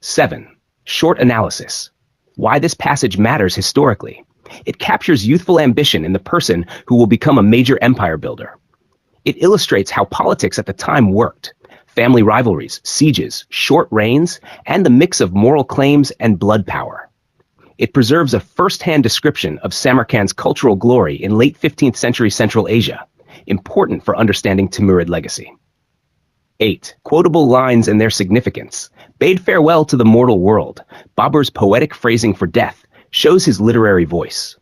7. Short analysis. Why this passage matters historically. It captures youthful ambition in the person who will become a major empire builder. It illustrates how politics at the time worked. Family rivalries, sieges, short reigns, and the mix of moral claims and blood power. It preserves a first-hand description of Samarkand's cultural glory in late 15th century Central Asia, important for understanding Timurid legacy. 8. Quotable lines and their significance. Bade farewell to the mortal world. Babur's poetic phrasing for death shows his literary voice.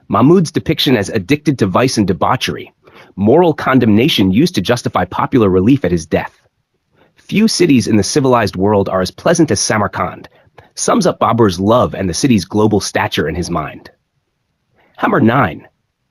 Mahmud's depiction as addicted to vice and debauchery, moral condemnation used to justify popular relief at his death. Few cities in the civilized world are as pleasant as Samarkand, sums up Babur's love and the city's global stature in his mind. Number 9.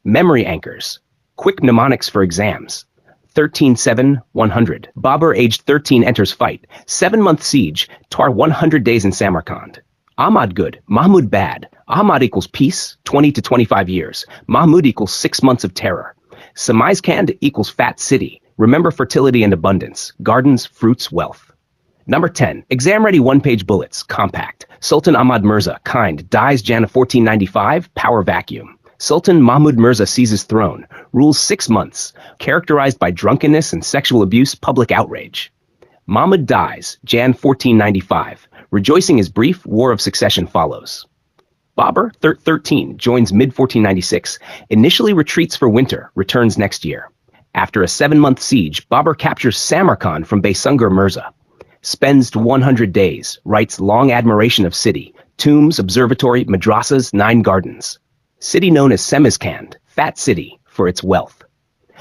Memory anchors. Quick mnemonics for exams. 13-7-100. Babur, aged 13, enters fight. 7-month siege. Tar 100 days in Samarkand. Ahmad good. Mahmud bad. Ahmad equals peace, 20 to 25 years. Mahmud equals 6 months of terror. Samarkand equals fat city. Remember fertility and abundance. Gardens, fruits, wealth. Number 10. Exam-ready one-page bullets. Compact. Sultan Ahmad Mirza, kind, dies Jan 1495, power vacuum. Sultan Mahmud Mirza seizes throne, rules 6 months, characterized by drunkenness and sexual abuse, public outrage. Mahmud dies Jan 1495. Rejoicing is brief, war of succession follows. Babur, 13, joins mid-1496, initially retreats for winter, returns next year. After a 7-month siege, Babur captures Samarkand from Baysungur Mirza. Spends 100 days, writes long admiration of city, tombs, observatory, madrasas, 9 gardens. City known as Samarkand, fat city, for its wealth.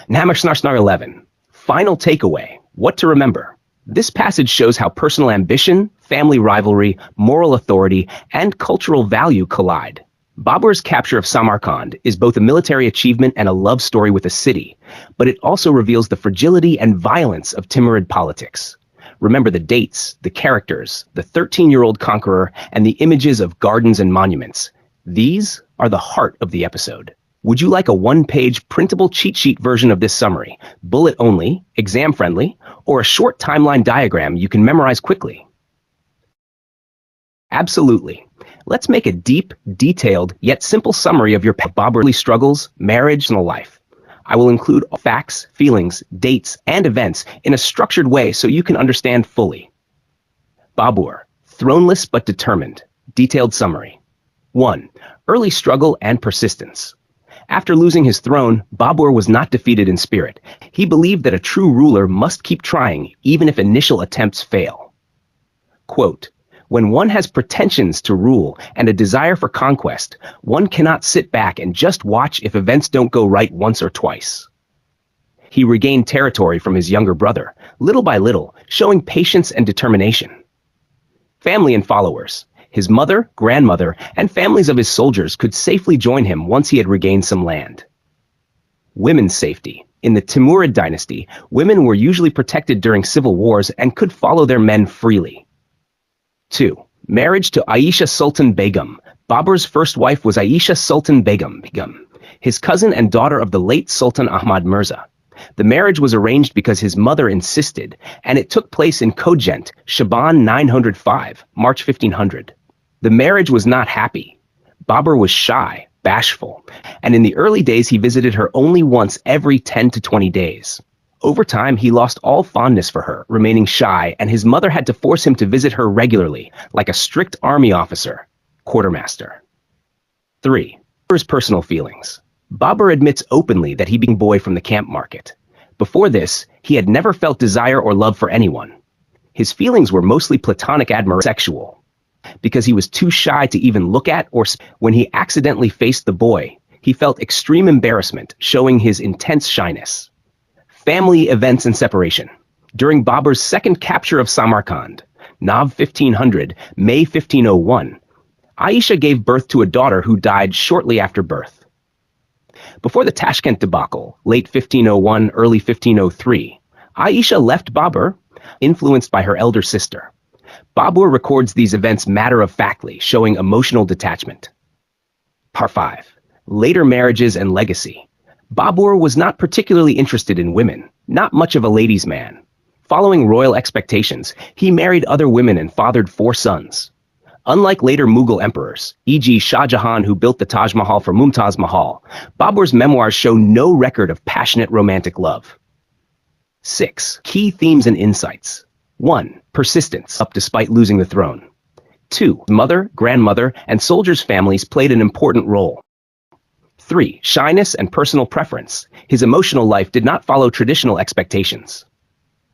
Number 11. Final takeaway, what to remember. This passage shows how personal ambition, family rivalry, moral authority, and cultural value collide. Babur's capture of Samarkand is both a military achievement and a love story with a city, but it also reveals the fragility and violence of Timurid politics. Remember the dates, the characters, the 13-year-old conqueror, and the images of gardens and monuments. These are the heart of the episode. Would you like a one-page printable cheat sheet version of this summary, bullet only, exam-friendly, or a short timeline diagram you can memorize quickly? Absolutely. Let's make a deep, detailed, yet simple summary of your Babur's struggles, marriage, and life. I will include facts, feelings, dates, and events in a structured way so you can understand fully. Babur, throneless but determined. Detailed summary. 1. Early struggle and persistence. After losing his throne, Babur was not defeated in spirit. He believed that a true ruler must keep trying, even if initial attempts fail. Quote, "When one has pretensions to rule and a desire for conquest, one cannot sit back and just watch if events don't go right once or twice." He regained territory from his younger brother, little by little, showing patience and determination. Family and followers. His mother, grandmother, and families of his soldiers could safely join him once he had regained some land. Women's safety. In the Timurid dynasty, women were usually protected during civil wars and could follow their men freely. 2. Marriage to Aisha Sultan Begum. Babur's first wife was Aisha Sultan Begum, his cousin and daughter of the late Sultan Ahmad Mirza. The marriage was arranged because his mother insisted, and it took place in Kojent, Shaban 905, March 1500. The marriage was not happy. Babur was shy, bashful, and in the early days he visited her only once every 10 to 20 days. Over time, he lost all fondness for her, remaining shy, and his mother had to force him to visit her regularly, like a strict army officer, quartermaster. 3. Babur's personal feelings. Babur admits openly that he became a boy from the camp market. Before this, he had never felt desire or love for anyone. His feelings were mostly platonic admiration, sexual. Because he was too shy to even look at or when he accidentally faced the boy, he felt extreme embarrassment, showing his intense shyness. Family events and separation. During Babur's second capture of Samarkand, Nav 1500, May 1501, Aisha gave birth to a daughter who died shortly after birth. Before the Tashkent debacle, late 1501, early 1503, Aisha left Babur, influenced by her elder sister. Babur records these events matter-of-factly, showing emotional detachment. Part 5. Later marriages and legacy. Babur was not particularly interested in women, not much of a ladies' man. Following royal expectations, he married other women and fathered 4 sons. Unlike later Mughal emperors, e.g. Shah Jahan, who built the Taj Mahal for Mumtaz Mahal, Babur's memoirs show no record of passionate romantic love. 6. Key themes and insights. 1. Persistence, up despite losing the throne. 2. Mother, grandmother, and soldiers' families played an important role. 3. Shyness and personal preference. His emotional life did not follow traditional expectations.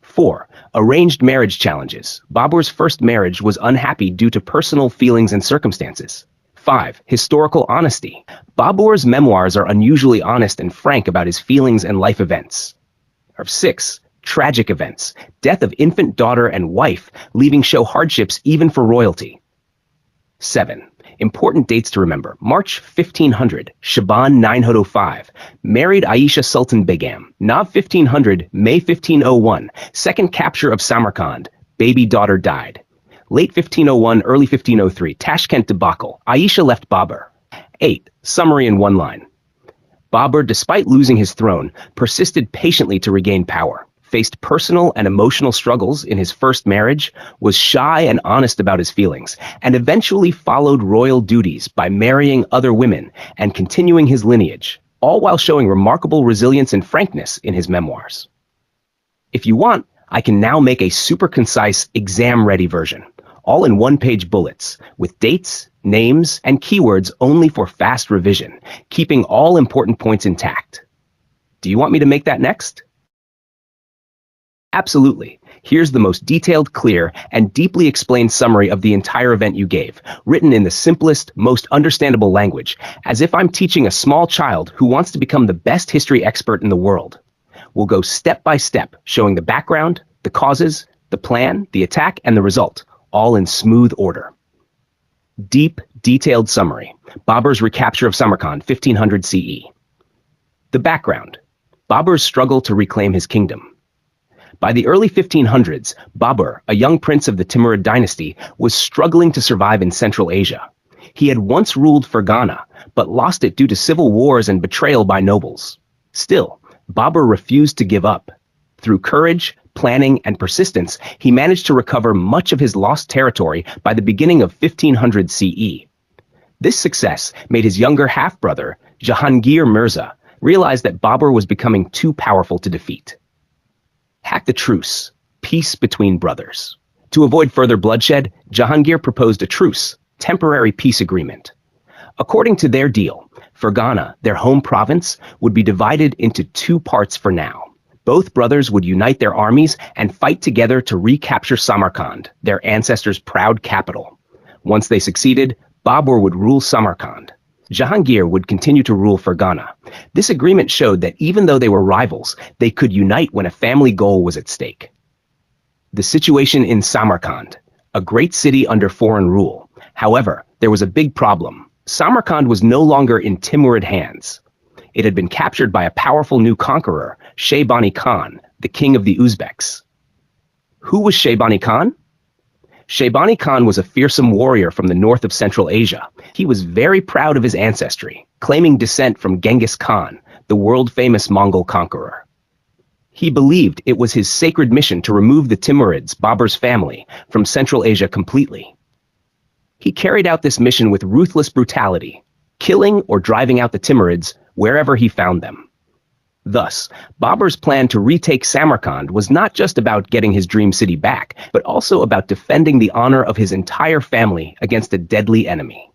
4. Arranged marriage challenges. Babur's first marriage was unhappy due to personal feelings and circumstances. 5. Historical honesty. Babur's memoirs are unusually honest and frank about his feelings and life events. 6. Tragic events. Death of infant daughter and wife, leaving show hardships even for royalty. 7. Important dates to remember. March 1500, Shaban 905. Married Aisha Sultan Begum. Nav 1500, May 1501. Second capture of Samarkand. Baby daughter died. Late 1501, early 1503. Tashkent debacle. Aisha left Babur. 8. Summary in one line. Babur, despite losing his throne, persisted patiently to regain power, faced personal and emotional struggles in his first marriage, was shy and honest about his feelings, and eventually followed royal duties by marrying other women and continuing his lineage, all while showing remarkable resilience and frankness in his memoirs. If you want, I can now make a super concise, exam-ready version, all in one-page bullets, with dates, names, and keywords only for fast revision, keeping all important points intact. Do you want me to make that next? Absolutely. Here's the most detailed, clear, and deeply explained summary of the entire event you gave, written in the simplest, most understandable language, as if I'm teaching a small child who wants to become the best history expert in the world. We'll go step by step, showing the background, the causes, the plan, the attack, and the result, all in smooth order. Deep, detailed summary. Babur's recapture of Samarkand, 1500 CE. The background. Babur's struggle to reclaim his kingdom. By the early 1500s, Babur, a young prince of the Timurid dynasty, was struggling to survive in Central Asia. He had once ruled Fergana, but lost it due to civil wars and betrayal by nobles. Still, Babur refused to give up. Through courage, planning, and persistence, he managed to recover much of his lost territory by the beginning of 1500 CE. This success made his younger half-brother, Jahangir Mirza, realize that Babur was becoming too powerful to defeat. Hack the truce, peace between brothers. To avoid further bloodshed, Jahangir proposed a truce, temporary peace agreement. According to their deal, Fergana, their home province, would be divided into two parts for now. Both brothers would unite their armies and fight together to recapture Samarkand, their ancestors' proud capital. Once they succeeded, Babur would rule Samarkand. Jahangir would continue to rule Fergana. This agreement showed that even though they were rivals, they could unite when a family goal was at stake. The situation in Samarkand, a great city under foreign rule. However, there was a big problem. Samarkand was no longer in Timurid hands. It had been captured by a powerful new conqueror, Shaybani Khan, the king of the Uzbeks. Who was Shaybani Khan? Shaybani Khan was a fearsome warrior from the north of Central Asia. He was very proud of his ancestry, claiming descent from Genghis Khan, the world-famous Mongol conqueror. He believed it was his sacred mission to remove the Timurids, Babur's family, from Central Asia completely. He carried out this mission with ruthless brutality, killing or driving out the Timurids wherever he found them. Thus, Babur's plan to retake Samarkand was not just about getting his dream city back, but also about defending the honor of his entire family against a deadly enemy.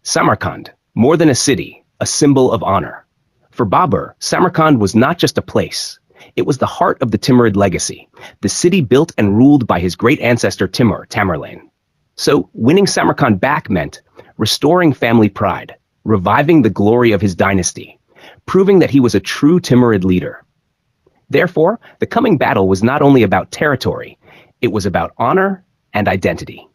Samarkand, more than a city, a symbol of honor. For Babur, Samarkand was not just a place. It was the heart of the Timurid legacy, the city built and ruled by his great ancestor Timur, Tamerlane. So, winning Samarkand back meant restoring family pride, reviving the glory of his dynasty, proving that he was a true Timurid leader. Therefore, the coming battle was not only about territory, it was about honor and identity.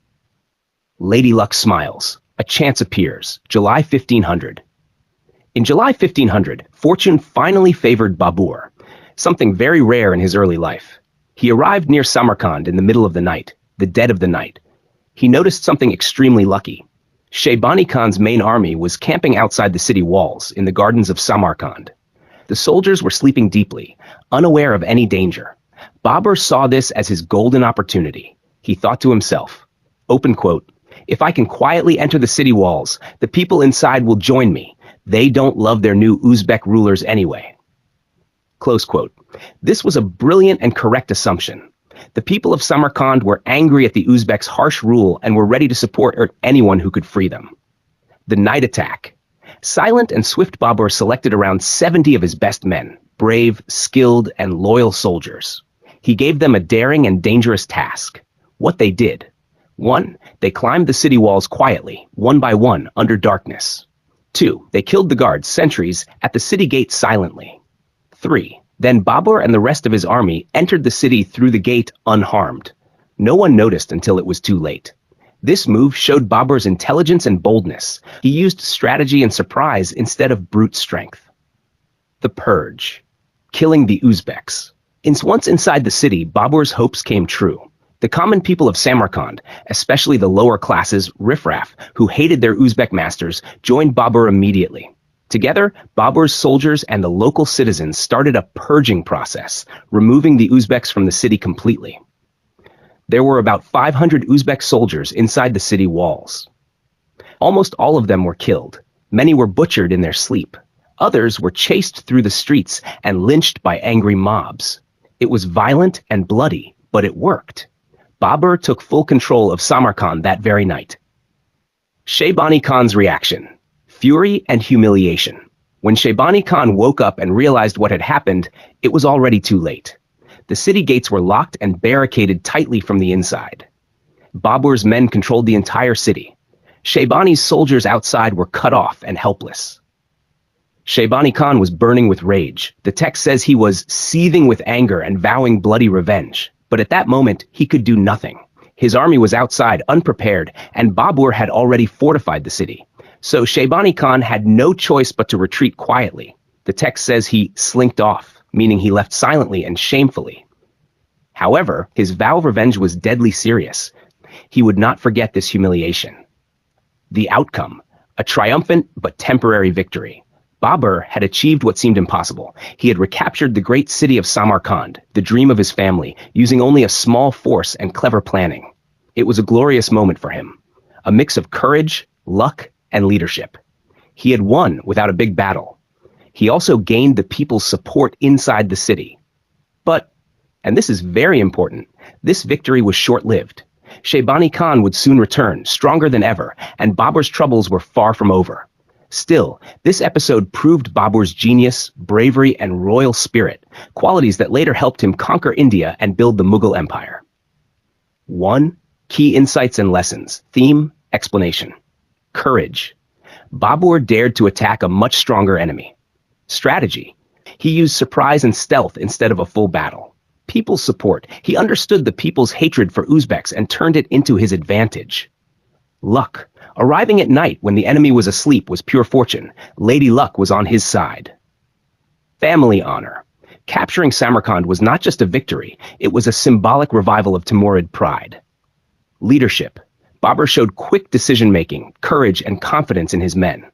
Lady Luck smiles. A chance appears. July 1500. In July 1500, fortune finally favored Babur, something very rare in his early life. He arrived near Samarkand in the middle of the night, the dead of the night. He noticed something extremely lucky. Shaybani Khan's main army was camping outside the city walls in the gardens of Samarkand. The soldiers were sleeping deeply, unaware of any danger. Babur saw this as his golden opportunity. He thought to himself, open quote, "If I can quietly enter the city walls, the people inside will join me. They don't love their new Uzbek rulers anyway." Close quote. This was a brilliant and correct assumption. The people of Samarkand were angry at the Uzbeks' harsh rule and were ready to support anyone who could free them. The night attack. Silent and swift Babur selected around 70 of his best men, brave, skilled, and loyal soldiers. He gave them a daring and dangerous task. What they did: 1. They climbed the city walls quietly, one by one, under darkness. 2. They killed the guards, sentries, at the city gate silently. 3. Then Babur and the rest of his army entered the city through the gate unharmed. No one noticed until it was too late. This move showed Babur's intelligence and boldness. He used strategy and surprise instead of brute strength. The Purge. Killing the Uzbeks. Once inside the city, Babur's hopes came true. The common people of Samarkand, especially the lower classes, riffraff, who hated their Uzbek masters, joined Babur immediately. Together, Babur's soldiers and the local citizens started a purging process, removing the Uzbeks from the city completely. There were about 500 Uzbek soldiers inside the city walls. Almost all of them were killed. Many were butchered in their sleep. Others were chased through the streets and lynched by angry mobs. It was violent and bloody, but it worked. Babur took full control of Samarkand that very night. Shaybani Khan's reaction. Fury and humiliation. When Shaybani Khan woke up and realized what had happened, it was already too late. The city gates were locked and barricaded tightly from the inside. Babur's men controlled the entire city. Shaybani's soldiers outside were cut off and helpless. Shaybani Khan was burning with rage. The text says he was seething with anger and vowing bloody revenge. But at that moment, he could do nothing. His army was outside, unprepared, and Babur had already fortified the city. So Shaybani Khan had no choice but to retreat quietly. The text says he slinked off, meaning he left silently and shamefully. However, his vow of revenge was deadly serious. He would not forget this humiliation. The outcome, a triumphant but temporary victory. Babur had achieved what seemed impossible. He had recaptured the great city of Samarkand, the dream of his family, using only a small force and clever planning. It was a glorious moment for him, a mix of courage, luck, and leadership. He had won without a big battle. He also gained the people's support inside the city. But, and this is very important, this victory was short-lived. Shaybani Khan would soon return, stronger than ever, and Babur's troubles were far from over. Still, this episode proved Babur's genius, bravery, and royal spirit, qualities that later helped him conquer India and build the Mughal Empire. 1. Key insights and lessons. Theme, explanation. Courage. Babur dared to attack a much stronger enemy. Strategy. He used surprise and stealth instead of a full battle. People's support. He understood the people's hatred for Uzbeks and turned it into his advantage. Luck. Arriving at night when the enemy was asleep was pure fortune. Lady Luck was on his side. Family honor. Capturing Samarkand was not just a victory, it was a symbolic revival of Timurid pride. Leadership. Babur showed quick decision-making, courage, and confidence in his men.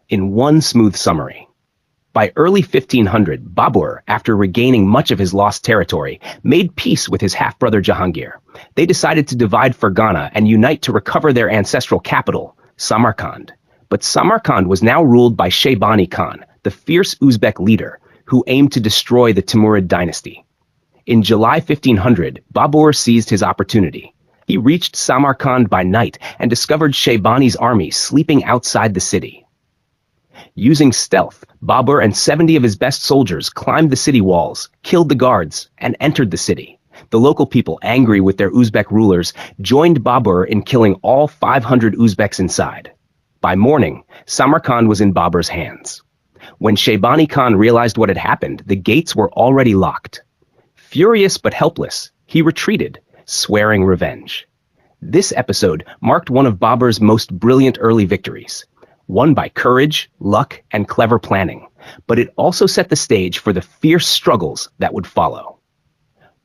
In one smooth summary. By early 1500, Babur, after regaining much of his lost territory, made peace with his half-brother Jahangir. They decided to divide Fergana and unite to recover their ancestral capital, Samarkand. But Samarkand was now ruled by Shaybani Khan, the fierce Uzbek leader, who aimed to destroy the Timurid dynasty. In July 1500, Babur seized his opportunity. He reached Samarkand by night and discovered Shaybani's army sleeping outside the city. Using stealth, Babur and 70 of his best soldiers climbed the city walls, killed the guards, and entered the city. The local people, angry with their Uzbek rulers, joined Babur in killing all 500 Uzbeks inside. By morning, Samarkand was in Babur's hands. When Shaybani Khan realized what had happened, the gates were already locked. Furious but helpless, he retreated, swearing revenge. This episode marked one of Babur's most brilliant early victories, won by courage, luck, and clever planning, but it also set the stage for the fierce struggles that would follow.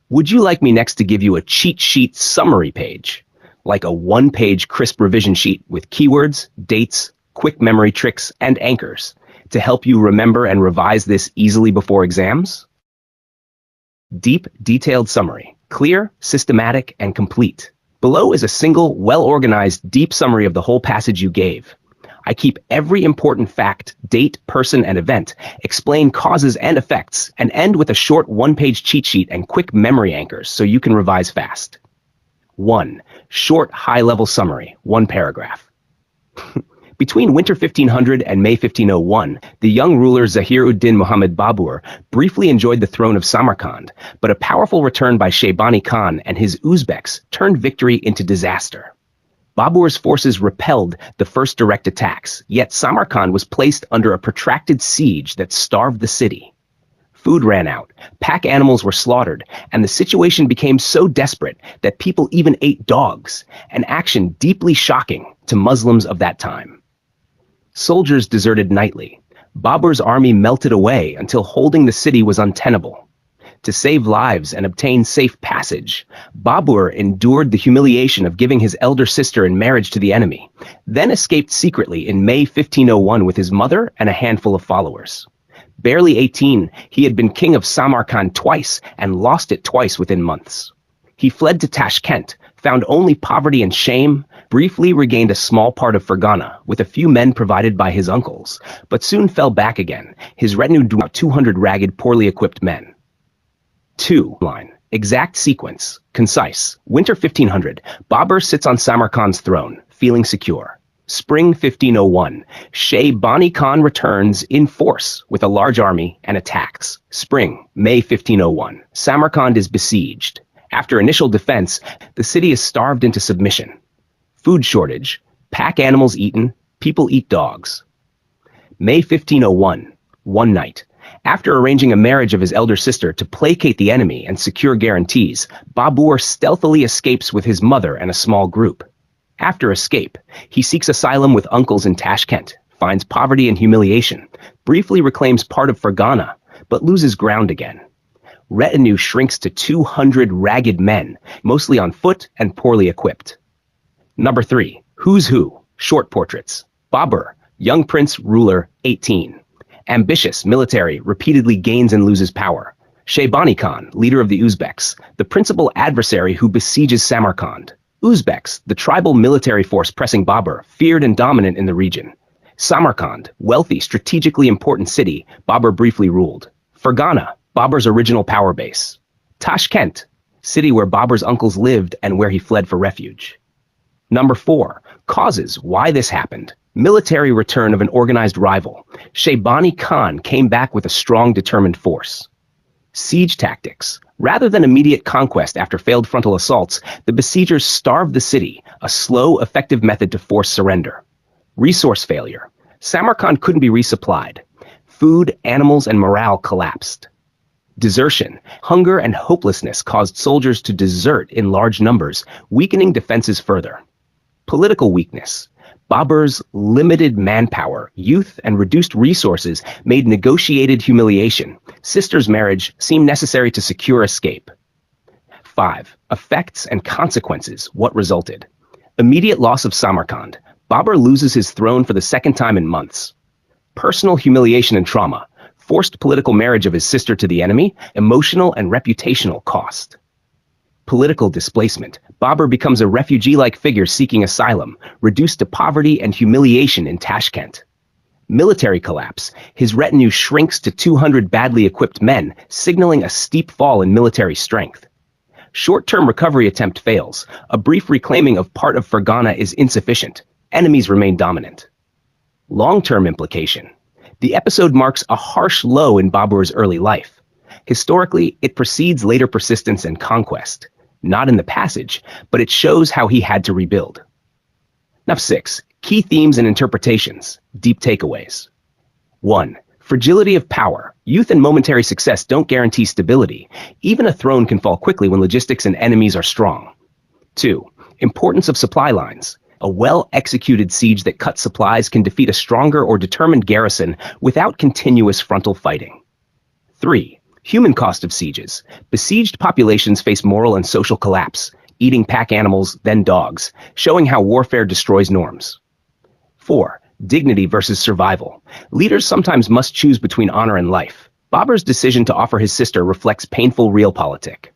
Would you like me next to give you a cheat sheet summary page, like a one-page crisp revision sheet with keywords, dates, quick memory tricks, and anchors to help you remember and revise this easily before exams? Deep, detailed summary. Clear, systematic, and complete. Below is a single, well-organized, deep summary of the whole passage you gave. I keep every important fact, date, person, and event, explain causes and effects, and end with a short one-page cheat sheet and quick memory anchors so you can revise fast. 1. Short, high-level summary, one paragraph. Between winter 1500 and May 1501, the young ruler Zahir-ud-Din Muhammad Babur briefly enjoyed the throne of Samarkand, but a powerful return by Shaybani Khan and his Uzbeks turned victory into disaster. Babur's forces repelled the first direct attacks, yet Samarkand was placed under a protracted siege that starved the city. Food ran out, pack animals were slaughtered, and the situation became so desperate that people even ate dogs, an action deeply shocking to Muslims of that time. Soldiers deserted nightly. Babur's army melted away until holding the city was untenable. To save lives and obtain safe passage, Babur endured the humiliation of giving his elder sister in marriage to the enemy, then escaped secretly in May 1501 with his mother and a handful of followers. Barely 18, he had been king of Samarkand twice and lost it twice within months. He fled to Tashkent, found only poverty and shame, briefly regained a small part of Fergana with a few men provided by his uncles, but soon fell back again, his retinue about 200 ragged, poorly equipped men. 2. Exact sequence. Concise. Winter 1500. Babur sits on Samarkand's throne, feeling secure. Spring 1501. Shaybani Khan returns in force with a large army and attacks. Spring, May 1501. Samarkand is besieged. After initial defense, the city is starved into submission. Food shortage. Pack animals eaten. People eat dogs. May 1501. One night. After arranging a marriage of his elder sister to placate the enemy and secure guarantees, Babur stealthily escapes with his mother and a small group. After escape, he seeks asylum with uncles in Tashkent, finds poverty and humiliation, briefly reclaims part of Fergana, but loses ground again. Retinue shrinks to 200 ragged men, mostly on foot and poorly equipped. Number 3. Who's Who? Short portraits. Babur, young prince, ruler, 18. Ambitious, military, repeatedly gains and loses power. Shaybani Khan, leader of the Uzbeks, the principal adversary who besieges Samarkand. Uzbeks, the tribal military force pressing Babur, feared and dominant in the region. Samarkand, wealthy, strategically important city, Babur briefly ruled. Fergana, Babur's original power base. Tashkent, city where Babur's uncles lived and where he fled for refuge. Number 4. Causes why this happened. Military return of an organized rival. Shaybani Khan came back with a strong, determined force. Siege tactics. Rather than immediate conquest after failed frontal assaults, the besiegers starved the city, a slow, effective method to force surrender. Resource failure. Samarkand couldn't be resupplied. Food, animals, and morale collapsed. Desertion. Hunger and hopelessness caused soldiers to desert in large numbers, weakening defenses further. Political weakness. Babur's limited manpower, youth, and reduced resources made negotiated humiliation. Sister's marriage seemed necessary to secure escape. 5. Effects and consequences. What resulted? Immediate loss of Samarkand. Babur loses his throne for the second time in months. Personal humiliation and trauma. Forced political marriage of his sister to the enemy. Emotional and reputational cost. Political displacement. Babur becomes a refugee-like figure seeking asylum, reduced to poverty and humiliation in Tashkent. Military collapse. His retinue shrinks to 200 badly equipped men, signaling a steep fall in military strength. Short-term recovery attempt fails. A brief reclaiming of part of Fergana is insufficient. Enemies remain dominant. Long-term implication. The episode marks a harsh low in Babur's early life. Historically, it precedes later persistence and conquest. Not in the passage, but it shows how he had to rebuild. Number 6. Key themes and interpretations. Deep takeaways. 1. Fragility of power. Youth and momentary success don't guarantee stability. Even a throne can fall quickly when logistics and enemies are strong. 2. Importance of supply lines. A well-executed siege that cuts supplies can defeat a stronger or determined garrison without continuous frontal fighting. 3. Human cost of sieges. Besieged populations face moral and social collapse, eating pack animals, then dogs, showing how warfare destroys norms. 4. Dignity versus survival. Leaders sometimes must choose between honor and life. Babur's decision to offer his sister reflects painful realpolitik.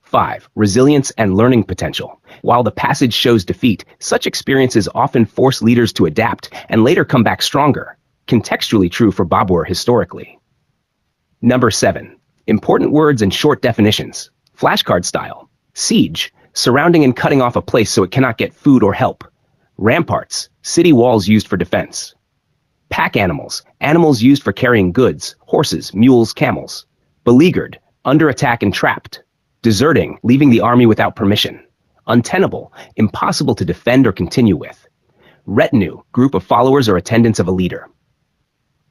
5. Resilience and learning potential. While the passage shows defeat, such experiences often force leaders to adapt and later come back stronger. Contextually true for Babur historically. Number 7. Important words and short definitions. Flashcard style. Siege. Surrounding and cutting off a place so it cannot get food or help. Ramparts, city walls used for defense. Pack animals, animals used for carrying goods, horses, mules, camels. Beleaguered, under attack and trapped. Deserting, leaving the army without permission. Untenable, impossible to defend or continue with. Retinue, group of followers or attendants of a leader.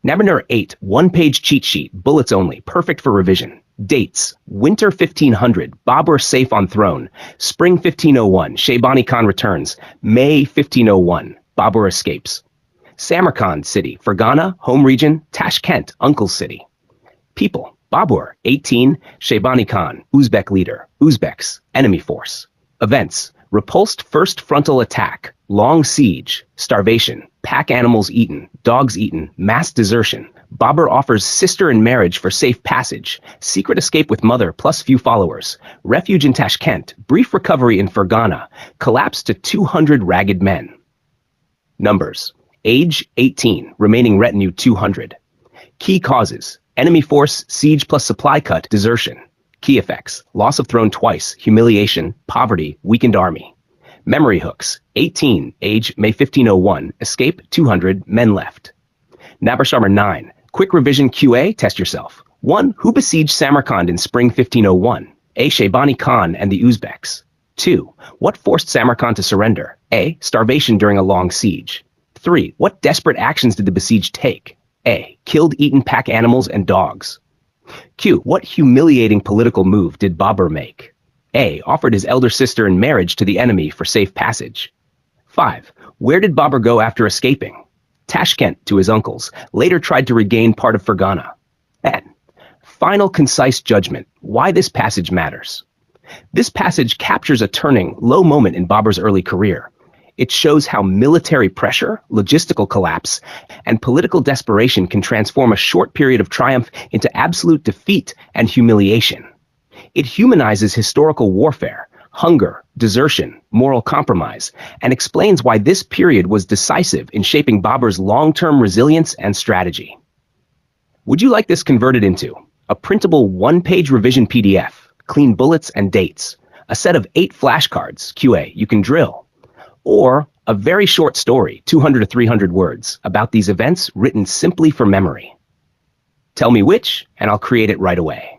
Number 8, one-page cheat sheet, bullets only, perfect for revision. Dates: Winter 1500, Babur safe on throne. Spring 1501, Shaybani Khan returns. May 1501, Babur escapes. Samarkand city, Fergana, home region, Tashkent, uncle's city. People: Babur, 18, Shaybani Khan, Uzbek leader, Uzbeks, enemy force. Events: repulsed first frontal attack, long siege, starvation, pack animals eaten, dogs eaten, mass desertion. Babur offers sister in marriage for safe passage, secret escape with mother plus few followers, refuge in Tashkent, brief recovery in Fergana, collapse to 200 ragged men. Numbers: age 18, remaining retinue 200. Key causes: enemy force, siege plus supply cut, desertion. Key effects: loss of throne twice, humiliation, poverty, weakened army. Memory hooks: 18, age May 1501, escape 200, men left. Nabersarmer 9, quick revision QA, test yourself. 1. Who besieged Samarkand in spring 1501? A. Shaybani Khan and the Uzbeks. 2. What forced Samarkand to surrender? A. Starvation during a long siege. 3. What desperate actions did the besieged take? A. Killed eaten pack animals and dogs. Q. What humiliating political move did Babur make? A. Offered his elder sister in marriage to the enemy for safe passage. 5. Where did Babur go after escaping? Tashkent to his uncles, later tried to regain part of Fergana. N. Final concise judgment, why this passage matters. This passage captures a turning, low moment in Babur's early career. It shows how military pressure, logistical collapse, and political desperation can transform a short period of triumph into absolute defeat and humiliation. It humanizes historical warfare, hunger, desertion, moral compromise, and explains why this period was decisive in shaping Babur's long-term resilience and strategy. Would you like this converted into a printable one-page revision PDF, clean bullets and dates, a set of 8 flashcards, QA, you can drill, or a very short story, 200 to 300 words, about these events written simply for memory? Tell me which, and I'll create it right away.